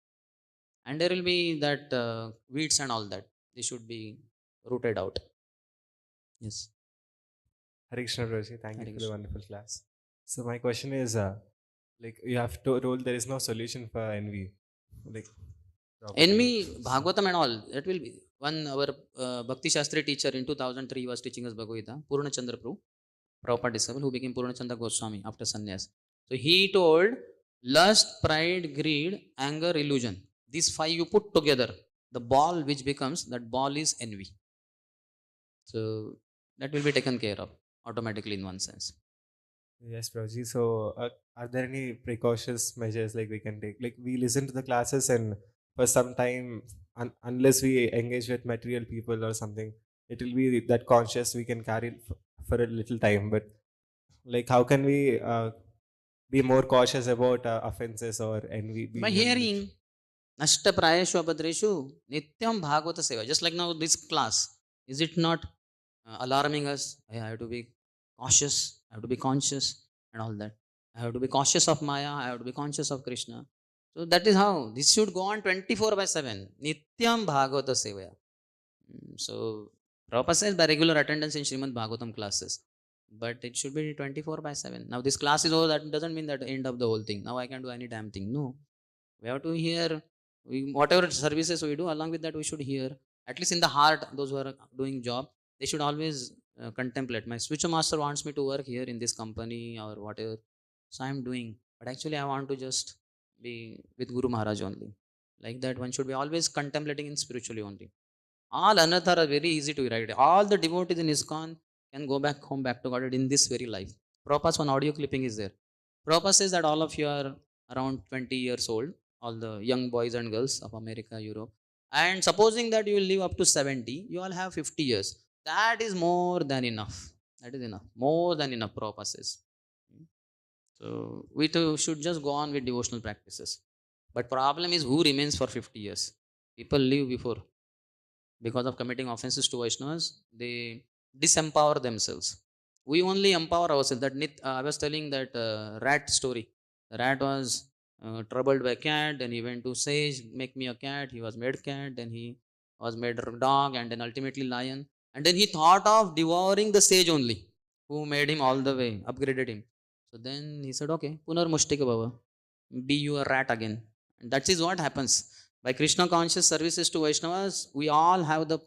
And there will be that weeds and all that. They should be rooted out. Yes. Hare Krishna, Prabhuji. Thank Hare you for the Krishna. wonderful class. So my question is, like you have told there is no solution for envy. Like properly. Envy, Bhagavatam and all, that will be. Our Bhakti Shastri teacher in 2003 was teaching us Bhagavad Gita, Purna Chandra Prabhu, Prabhupada disciple, who became Purna Chandra Goswami after sannyas. So he told, lust, pride, greed, anger, illusion. These 5 you put together, the ball which becomes, that ball is envy. So that will be taken care of automatically in one sense. Yes, Prabhuji. So are there any precautions measures like we can take? Like we listen to the classes and for some time unless we engage with material people or something, it will be that conscious we can carry for a little time. But like, how can we be more cautious about offenses or envy By being hearing, enriched? Nashta Prayeshu Abhadreshu, Nityam Bhagavata Seva. Just like now, this class, is it not alarming us? I have to be cautious, I have to be conscious, and all that. I have to be cautious of Maya, I have to be conscious of Krishna. So that is how this should go on 24/7. Nityam Bhagavata Seva. So Prabhupada says by regular attendance in Srimad Bhagavatam classes. But it should be 24/7. Now this class is over, that doesn't mean that end of the whole thing. Now I can do any damn thing. No. We have to hear whatever services we do, along with that we should hear. At least in the heart, those who are doing job, they should always contemplate. My switcher master wants me to work here in this company or whatever. So I am doing. But actually I want to just be with Guru Maharaj only. Like that, one should be always contemplating in spiritually only. All another are very easy to write. All the devotees in ISKCON can go back home, back to God in this very life. Prabhupada's one audio clipping is there. Prabhupada says that all of you are around 20 years old, all the young boys and girls of America, Europe. And supposing that you will live up to 70, you all have 50 years. That is more than enough. That is enough. More than enough, Prabhupada says. So we too should just go on with devotional practices. But problem is who remains for 50 years? People live before. Because of committing offenses to Vaishnavas, they disempower themselves. We only empower ourselves. That I was telling that rat story. The rat was troubled by a cat, then he went to sage, make me a cat. He was made cat, then he was made a dog, and then ultimately lion. And then he thought of devouring the sage only, who made him all the way, upgraded him. So then he said, okay, Punar Mushtika Baba, be you a rat again. And that is what happens. By Krishna conscious services to Vaishnavas, we all have the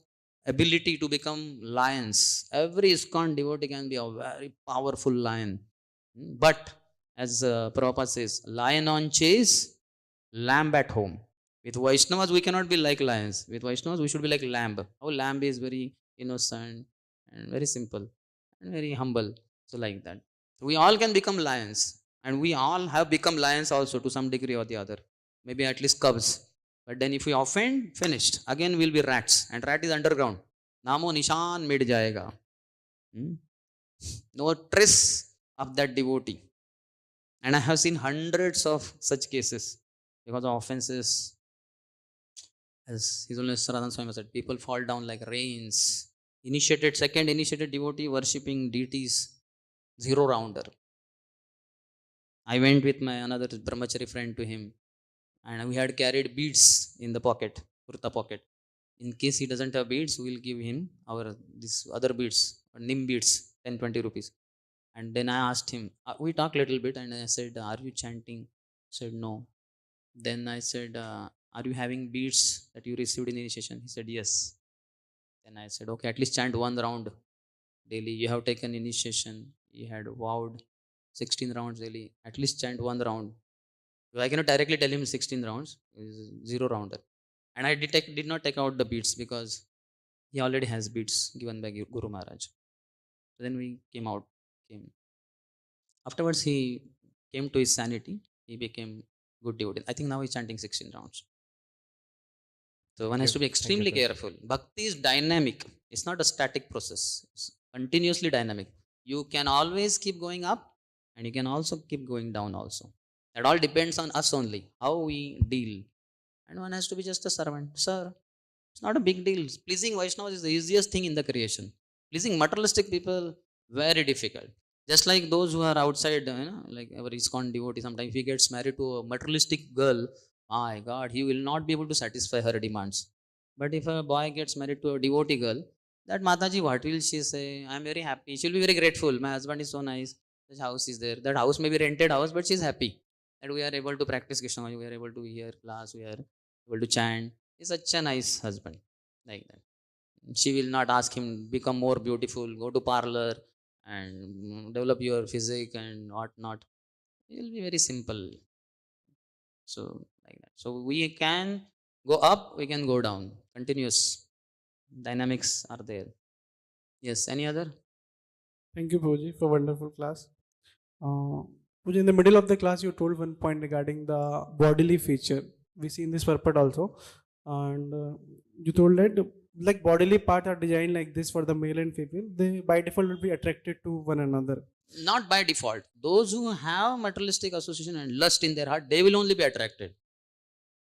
ability to become lions. Every ISKCON devotee can be a very powerful lion. But as Prabhupada says, lion on chase, lamb at home. With Vaishnavas, we cannot be like lions. With Vaishnavas, we should be like lamb. Our lamb is very innocent and very simple and very humble. So like that. We all can become lions. And we all have become lions also to some degree or the other. Maybe at least cubs. But then if we offend, finished. Again we'll be rats. And rat is underground. Namo Nishan mid jayega. No trace of that devotee. And I have seen hundreds of such cases because of offenses. As His Holiness Sarananda Swami said, people fall down like rains. Second initiated devotee worshipping deities, 0 rounder. I went with my another brahmachari friend to him, and we had carried beads in the pocket, kurta pocket. In case he doesn't have beads, we will give him these other beads, nim beads, 10-20 rupees. And then I asked him, we talked a little bit, and I said, are you chanting? He said, no. Then I said, are you having beads that you received in initiation? He said, yes. Then I said, okay, at least chant 1 round daily. You have taken initiation. You had vowed 16 rounds daily. At least chant 1 round. I cannot directly tell him 16 rounds. Is 0 rounder. And I did not take out the beads because he already has beads given by Guru Maharaj. So then we came. Afterwards, he came to his sanity. He became good devotee. I think now he's chanting 16 rounds. So one has to be extremely careful. Bhakti is dynamic. It's not a static process. It's continuously dynamic. You can always keep going up and you can also keep going down also. That all depends on us only, how we deal. And one has to be just a servant. Sir, it's not a big deal. Pleasing Vaishnavas is the easiest thing in the creation. Pleasing materialistic people, very difficult. Just like those who are outside, like our ISKCON devotee, sometimes if he gets married to a materialistic girl, my God, he will not be able to satisfy her demands. But if a boy gets married to a devotee girl, that Mataji, what will she say? I am very happy. She will be very grateful. My husband is so nice. That house is there. That house may be rented house, but she is happy that we are able to practice Krishna. We are able to hear class. We are able to chant. He's such a nice husband. Like that. She will not ask him become more beautiful, go to parlor and develop your physique and whatnot. It will be very simple. So like that. So we can go up, we can go down. Continuous dynamics are there. Yes. Any other? Thank you, Prabhuji, for wonderful class. Prabhuji, in the middle of the class, you told one point regarding the bodily feature. We see in this purport also. and you told that like bodily parts are designed like this for the male and female. They by default will be attracted to one another. Not by default. Those who have materialistic association and lust in their heart, they will only be attracted,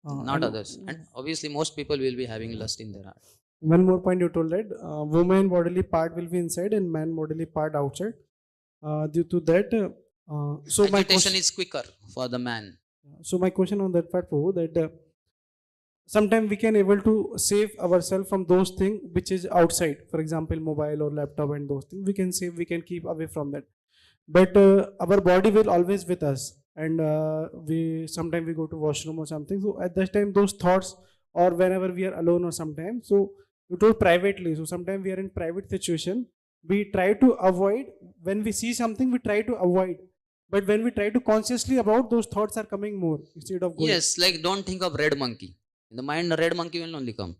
not And others. And obviously, most people will be having lust in their heart. one more point you told that woman bodily part will be inside and man bodily part outside. Due to that, so my Agitation question, is quicker for the man. so my question on that part, Prabhu, that sometimes we can able to save ourselves from those things which is outside. For example, mobile or laptop and those things we can save. We can keep away from that. But our body will always with us, and we sometimes we go to washroom or something. So at that time, those thoughts, or whenever we are alone or sometimes, so you told privately. So sometimes we are in private situation. We try to avoid when we see something. We try to avoid, but when we try to consciously about, those thoughts are coming more instead of going. Yes, like don't think of red monkey. In the mind, a red monkey will only come.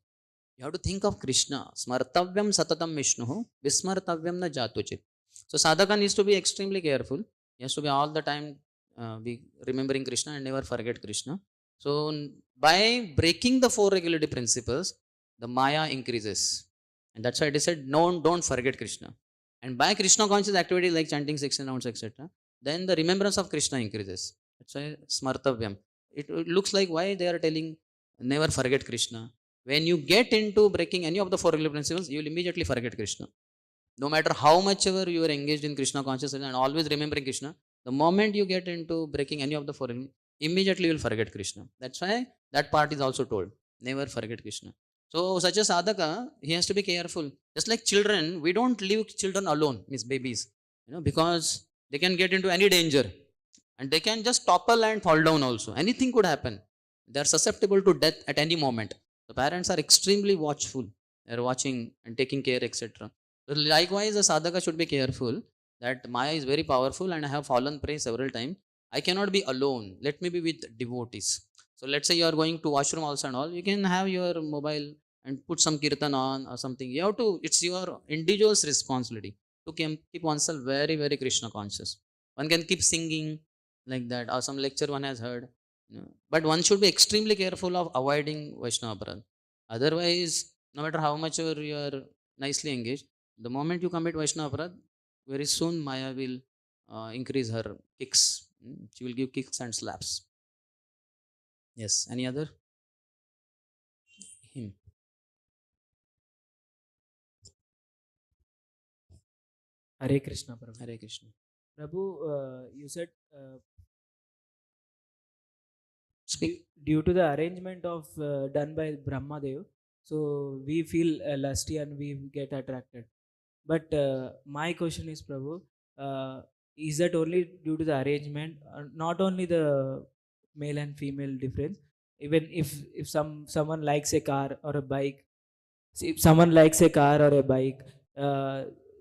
You have to think of Krishna. Smartavyam satatam Vishnuhu, vismartavyam na jatuchit. So sadhaka needs to be extremely careful. He has to be all the time be remembering Krishna and never forget Krishna. So by breaking the four regulatory principles, the Maya increases. And that's why it is said, no, don't forget Krishna. And by Krishna conscious activity like chanting 16 rounds, etc., then the remembrance of Krishna increases. That's why smartavyam. It looks like why they are telling never forget Krishna. When you get into breaking any of the four regulatory principles, you will immediately forget Krishna. No matter how much ever you are engaged in Krishna consciousness and always remembering Krishna, the moment you get into breaking any of the four, immediately you will forget Krishna. That's why that part is also told, never forget Krishna. So such a sadhaka, he has to be careful. Just like children, we don't leave children alone, means babies, because they can get into any danger and they can just topple and fall down also. Anything could happen. They are susceptible to death at any moment. The parents are extremely watchful. They are watching and taking care, etc. So likewise, a sadhaka should be careful that Maya is very powerful and I have fallen prey several times. I cannot be alone. Let me be with devotees. So let's say you are going to washroom also and all, you can have your mobile and put some kirtan on or something. You have to, it's your individual's responsibility to keep oneself very, very Krishna conscious. One can keep singing like that, or some lecture one has heard. But one should be extremely careful of avoiding Vaishnava aparadha. Otherwise, no matter how much you are nicely engaged, the moment you commit Vaishnava aparadha, very soon Maya will increase her kicks. She will give kicks and slaps. Yes, any other? Him. Hare Krishna, Prabhu. Hare Krishna. Prabhu, you said Speak. due to the arrangement of done by Brahma Dev, so we feel lusty and we get attracted. But my question is, Prabhu, is that only due to the arrangement, not only the male and female difference? Even if someone likes a car or a bike, if someone likes a car or a bike,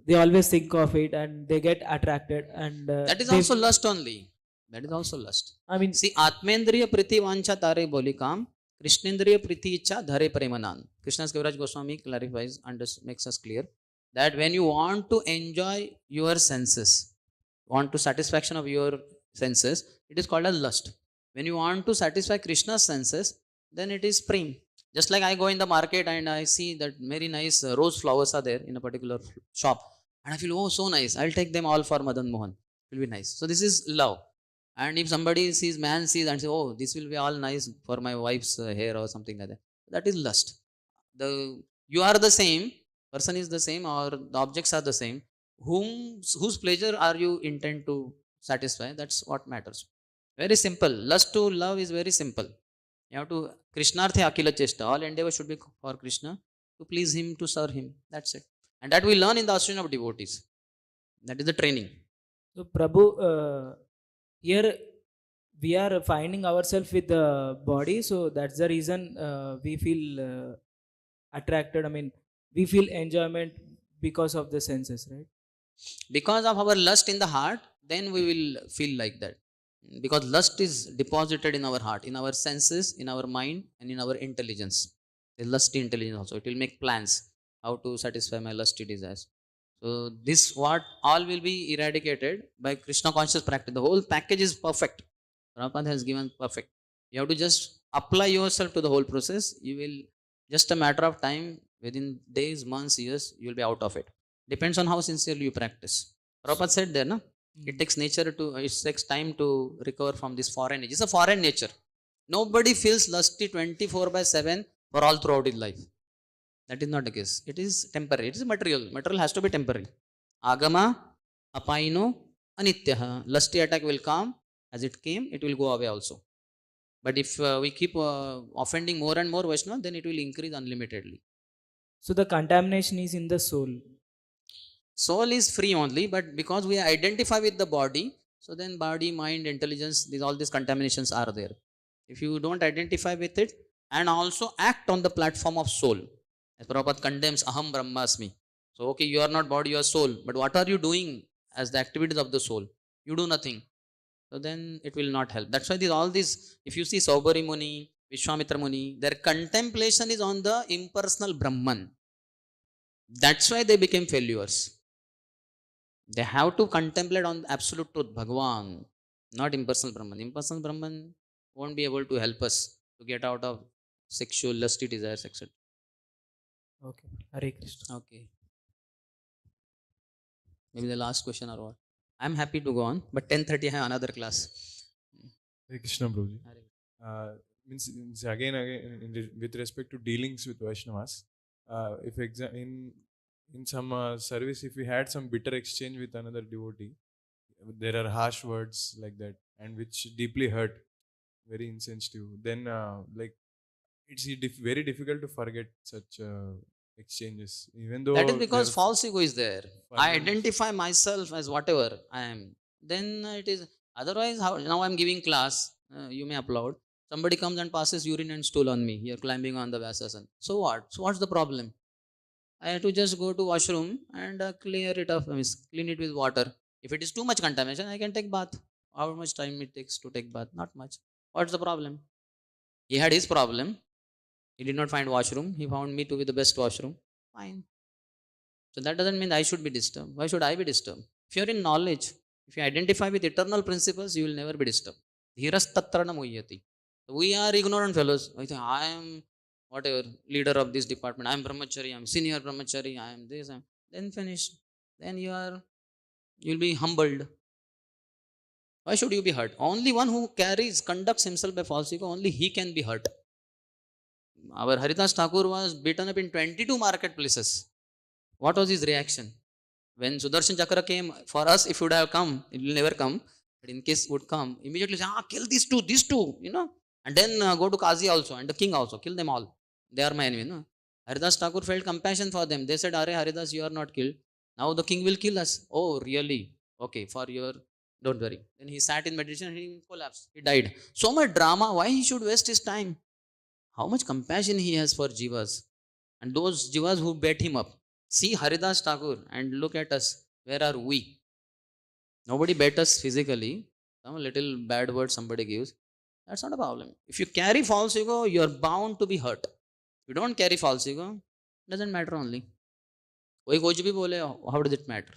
they always think of it and they get attracted, and That is they- also lust only. That is also lust. I mean, See, Atmendriya Priti Vancha Tare Bolikam, Krishnendriya Priti Icha Dhare Premanan. Krishna's Kaviraj Goswami clarifies and makes us clear that when you want to enjoy your senses, want to satisfaction of your senses, it is called as lust. When you want to satisfy Krishna's senses, then it is prem. Just like I go in the market and I see that very nice rose flowers are there in a particular shop, and I feel, oh, so nice, I'll take them all for Madan Mohan. It will be nice. So this is love. And if somebody sees, man sees and says, oh, this will be all nice for my wife's hair or something like that, that is lust. You are the same, person is the same, or the objects are the same. Whose pleasure are you intent to satisfy? That's what matters. Very simple. Lust to love is very simple. You have to Krishnarthe Akila Chesta. All endeavor should be for Krishna, to please him, to serve him. That's it. And that we learn in the association of devotees. That is the training. so Prabhu, here we are finding ourselves with the body, so that's the reason we feel attracted. I mean, we feel enjoyment because of the senses, right? Because of our lust in the heart, then we will feel like that. Because lust is deposited in our heart, in our senses, in our mind, and in our intelligence. The lusty intelligence also. It will make plans how to satisfy my lusty desires. So this what all will be eradicated by Krishna conscious practice. The whole package is perfect. Prabhupada has given perfect. You have to just apply yourself to the whole process. You will, just a matter of time, within days, months, years, you will be out of it. Depends on how sincerely you practice. Prabhupada said there, no? It takes it takes time to recover from this foreign nature. It's a foreign nature. Nobody feels lusty 24/7 for all throughout his life. That is not the case. It is temporary. It is material. Material has to be temporary. Agama, apaino, anityaha. Lusty attack will come. As it came, it will go away also. But if we keep offending more and more Vaishnava, then it will increase unlimitedly. So the contamination is in the soul. Soul is free only, but because we identify with the body, so then body, mind, intelligence, all these contaminations are there. If you don't identify with it and also act on the platform of soul, as Prabhupada condemns aham brahmasmi. So okay, you are not body, you are soul, but what are you doing as the activities of the soul? You do nothing. So then it will not help. That's why all these, if you see Saubhari Muni, Vishwamitra Muni, their contemplation is on the impersonal Brahman. That's why they became failures. They have to contemplate on absolute truth, Bhagwan, not impersonal Brahman. Impersonal Brahman won't be able to help us to get out of sexual lusty desires, etc. Okay. Hare Krishna. Okay. Maybe the last question or what? I'm happy to go on, but 10:30 I have another class. Hare Krishna, Prabhuji. Hare. Means again, with respect to dealings with Vaishnavas, if in some service, if we had some bitter exchange with another devotee, there are harsh words like that, and which deeply hurt, very insensitive. Then, like, it's very difficult to forget such exchanges, even though That is because they're false ego is there. I forgiven. identify myself as whatever I am. Then it is, otherwise, how now I'm giving class, you may applaud. Somebody comes and passes urine and stool on me. You're climbing on the Vyasasan. So what? So what's the problem? I have to just go to washroom and clear it up, clean it with water. If it is too much contamination, I can take bath. How much time it takes to take bath? Not much. What's the problem? He had his problem. He did not find washroom. He found me to be the best washroom. Fine. So that doesn't mean I should be disturbed. Why should I be disturbed? If you are in knowledge, if you identify with eternal principles, you will never be disturbed. Dhirastatrana muhyati. We are ignorant fellows. I think I am whatever leader of this department. I am brahmachari. I am senior brahmachari. I am this. Then finish. Then you'll be humbled. Why should you be hurt? Only one who conducts himself by false ego, only he can be hurt. Our Haridas Thakur was beaten up in 22 marketplaces. What was his reaction? When Sudarshan Chakra came, for us, if it would have come, it will never come. But in case it would come, immediately say, kill these two, and then go to Kazi also and the king also, kill them all. They are my enemy. Haridas Thakur felt compassion for them. They said, Are Haridas, you are not killed. Now the king will kill us. Oh, really? Okay, don't worry. Then he sat in meditation and he collapsed. He died. So much drama. Why he should waste his time? How much compassion he has for jivas. And those jivas who bet him up. See Haridas Thakur and look at us. Where are we? Nobody bet us physically. Some little bad word somebody gives. That's not a problem. If you carry false ego, you are bound to be hurt. If you don't carry false ego, it doesn't matter only. Kuch bhi bole, how does it matter?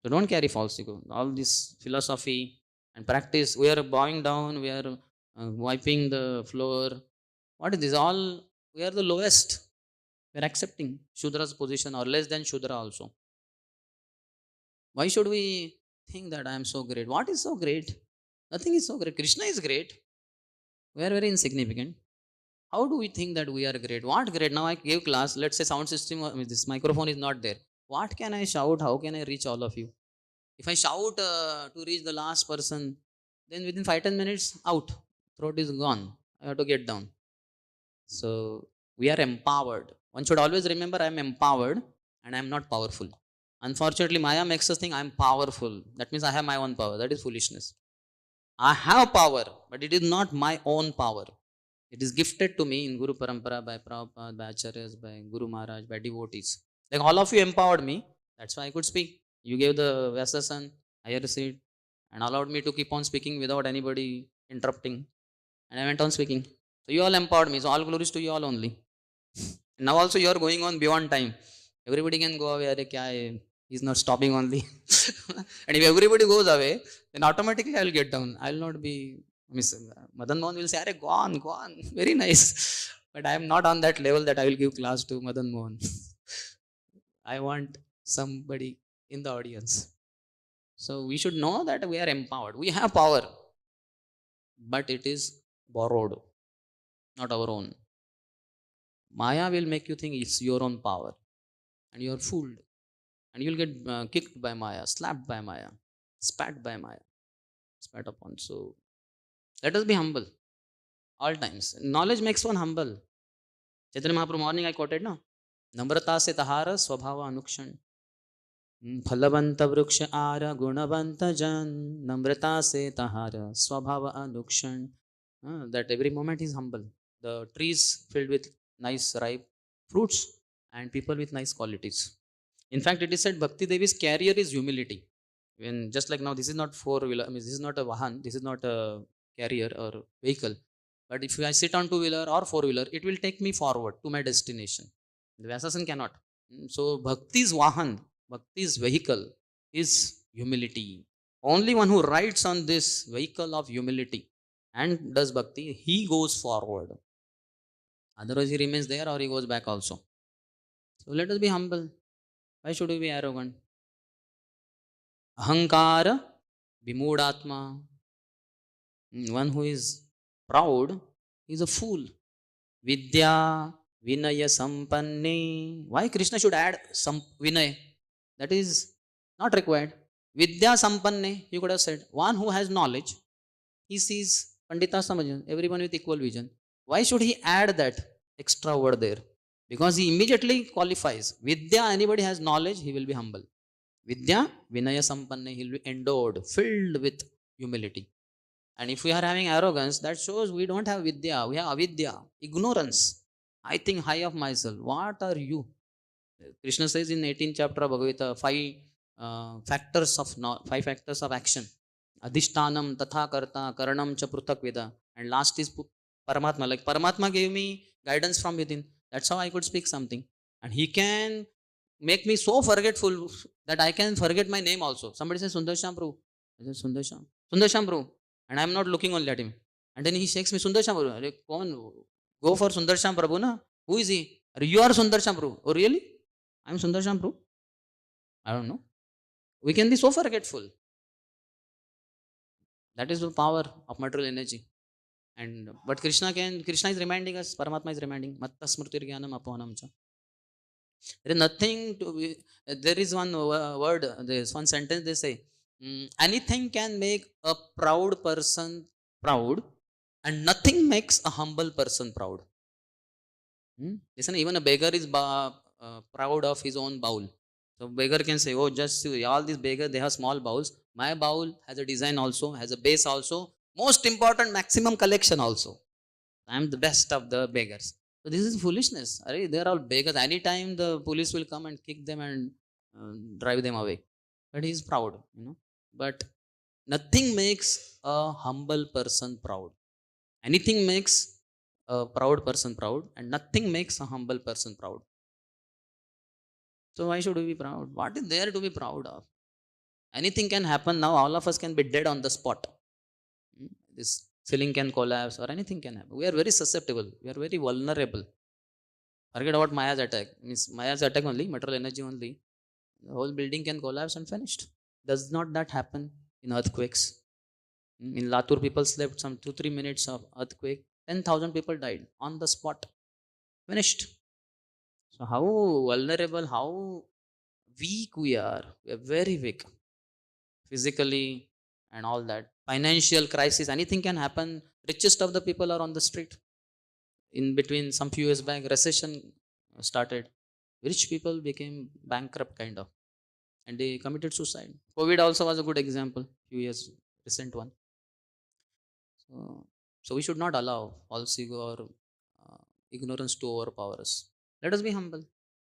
So don't carry false ego. All this philosophy and practice, we are bowing down, we are wiping the floor. What is this? We are the lowest. We are accepting Shudra's position or less than Shudra also. Why should we think that I am so great? What is so great? Nothing is so great. Krishna is great. We are very insignificant. How do we think that we are great? What great? Now I gave class, let's say sound system, this microphone is not there. What can I shout? How can I reach all of you? If I shout to reach the last person, then within 5-10 minutes, out. Throat is gone. I have to get down. So we are empowered. One should always remember I am empowered and I am not powerful. Unfortunately, Maya makes us think I am powerful. That means I have my own power. That is foolishness. I have power, but it is not my own power. It is gifted to me in Guru Parampara by Prabhupada, by Acharyas, by Guru Maharaj, by devotees. Like all of you empowered me. That's why I could speak. You gave the Vyasasan, higher seat, and allowed me to keep on speaking without anybody interrupting. And I went on speaking. So you all empowered me. So all glories to you all only. Now also you are going on beyond time. Everybody can go away. He's not stopping only. And if everybody goes away, then automatically I will get down. I will not be Miss Madan Mohan will say, "Arey, go on, very nice." But I am not on that level that I will give class to Madan Mohan. I want somebody in the audience. So we should know that we are empowered. We have power, but it is borrowed, not our own. Maya will make you think it's your own power, and you are fooled, and you'll get kicked by Maya, slapped by Maya, spat by Maya, spat upon. So let us be humble all times. Knowledge makes one humble. Chaitanya Mahaprabhu morning I quoted, no? Namrata se tahara swabhava anukshan. फलवंत वृक्ष are गुणवंत जन नम्रता से तहार स्वभाव अनुक्षण. That every moment is humble. The trees filled with nice ripe fruits and people with nice qualities. In fact, it is said Bhakti Devi's carrier is humility. When just like now, this is not four-wheeler. I mean, this is not a vahan. This is not a carrier or vehicle. But if I sit on two-wheeler or four-wheeler, it will take me forward to my destination. The Vyasasan cannot. So Bhakti's vahan, Bhakti's vehicle is humility. Only one who rides on this vehicle of humility and does bhakti, he goes forward. Otherwise, he remains there or he goes back also. So let us be humble. Why should we be arrogant? Ahankara vimudatma. One who is proud is a fool. Vidya vinaya sampanne. Why Krishna should add some vinay? That is not required. Vidya sampanne, he could have said, one who has knowledge, he sees Pandita Samajan, everyone with equal vision. Why should he add that extra word there? Because he immediately qualifies. Vidya, anybody has knowledge, he will be humble. Vidya vinaya sampanne, he will be endowed, filled with humility. And if we are having arrogance, that shows we don't have vidya, we have avidya, ignorance. I think high of myself. What are you? Krishna says in 18th chapter of Bhagavad Gita, five factors of action. Adhishtanam, tatha karta, karanam cha prutak vida. And last is Paramatma. Like Paramatma gave me guidance from within. That's how I could speak something. And he can make me so forgetful that I can forget my name also. Somebody says Sundarsham Prabhu. I say Sundarsham. Sundarsham Prabhu. And I am not looking only at him. And then he shakes me, Sundarsham Prabhu. Go for Sundarsham Prabhu, na? Who is he? You are Sundarsham Prabhu. Oh, really? I am Sundarsham Prabhu. I don't know. We can be so forgetful. That is the power of material energy. And but Krishna is reminding us, Paramatma is reminding, Matta smritir jnanam apohanam cha. There is nothing to be, there is one word, there is one sentence they say, anything can make a proud person proud and nothing makes a humble person proud. Listen, even a beggar is proud of his own bowl. So beggar can say, oh, just see, all these beggars, they have small bowls. My bowl has a design also, has a base also. Most important, maximum collection also. I am the best of the beggars. So this is foolishness. They are all beggars. Anytime the police will come and kick them and drive them away. But he is proud, But nothing makes a humble person proud. Anything makes a proud person proud, and nothing makes a humble person proud. So why should we be proud? What is there to be proud of? Anything can happen now. All of us can be dead on the spot. This ceiling can collapse or anything can happen. We are very susceptible. We are very vulnerable. Forget about Maya's attack. Means Maya's attack only, material energy only. The whole building can collapse and finished. Does not that happen in earthquakes? In Latur, people slept some 2-3 minutes of earthquake. 10,000 people died on the spot. Finished. So how vulnerable, how weak we are. We are very weak. Physically and all that. Financial crisis, anything can happen. Richest of the people are on the street. In between, some few years back, recession started. Rich people became bankrupt kind of. And they committed suicide. COVID also was a good example. Few years, recent one. So we should not allow false ego or ignorance to overpower us. Let us be humble.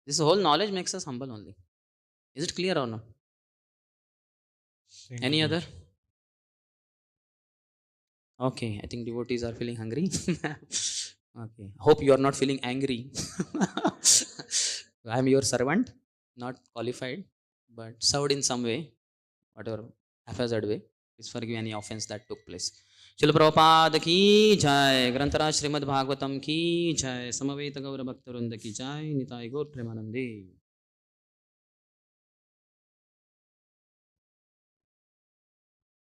This whole knowledge makes us humble only. Is it clear or no? Any other? Okay, I think devotees are feeling hungry. Okay, hope you are not feeling angry. I am your servant, not qualified, but served in some way, whatever haphazard way. Please forgive any offense that took place. शिल प्रभुपाद की जय। ग्रंथराज श्रीमद् भागवतम की जय। समवेत गौर भक्तवृंद की जय। निताय गौर प्रेमानंदे।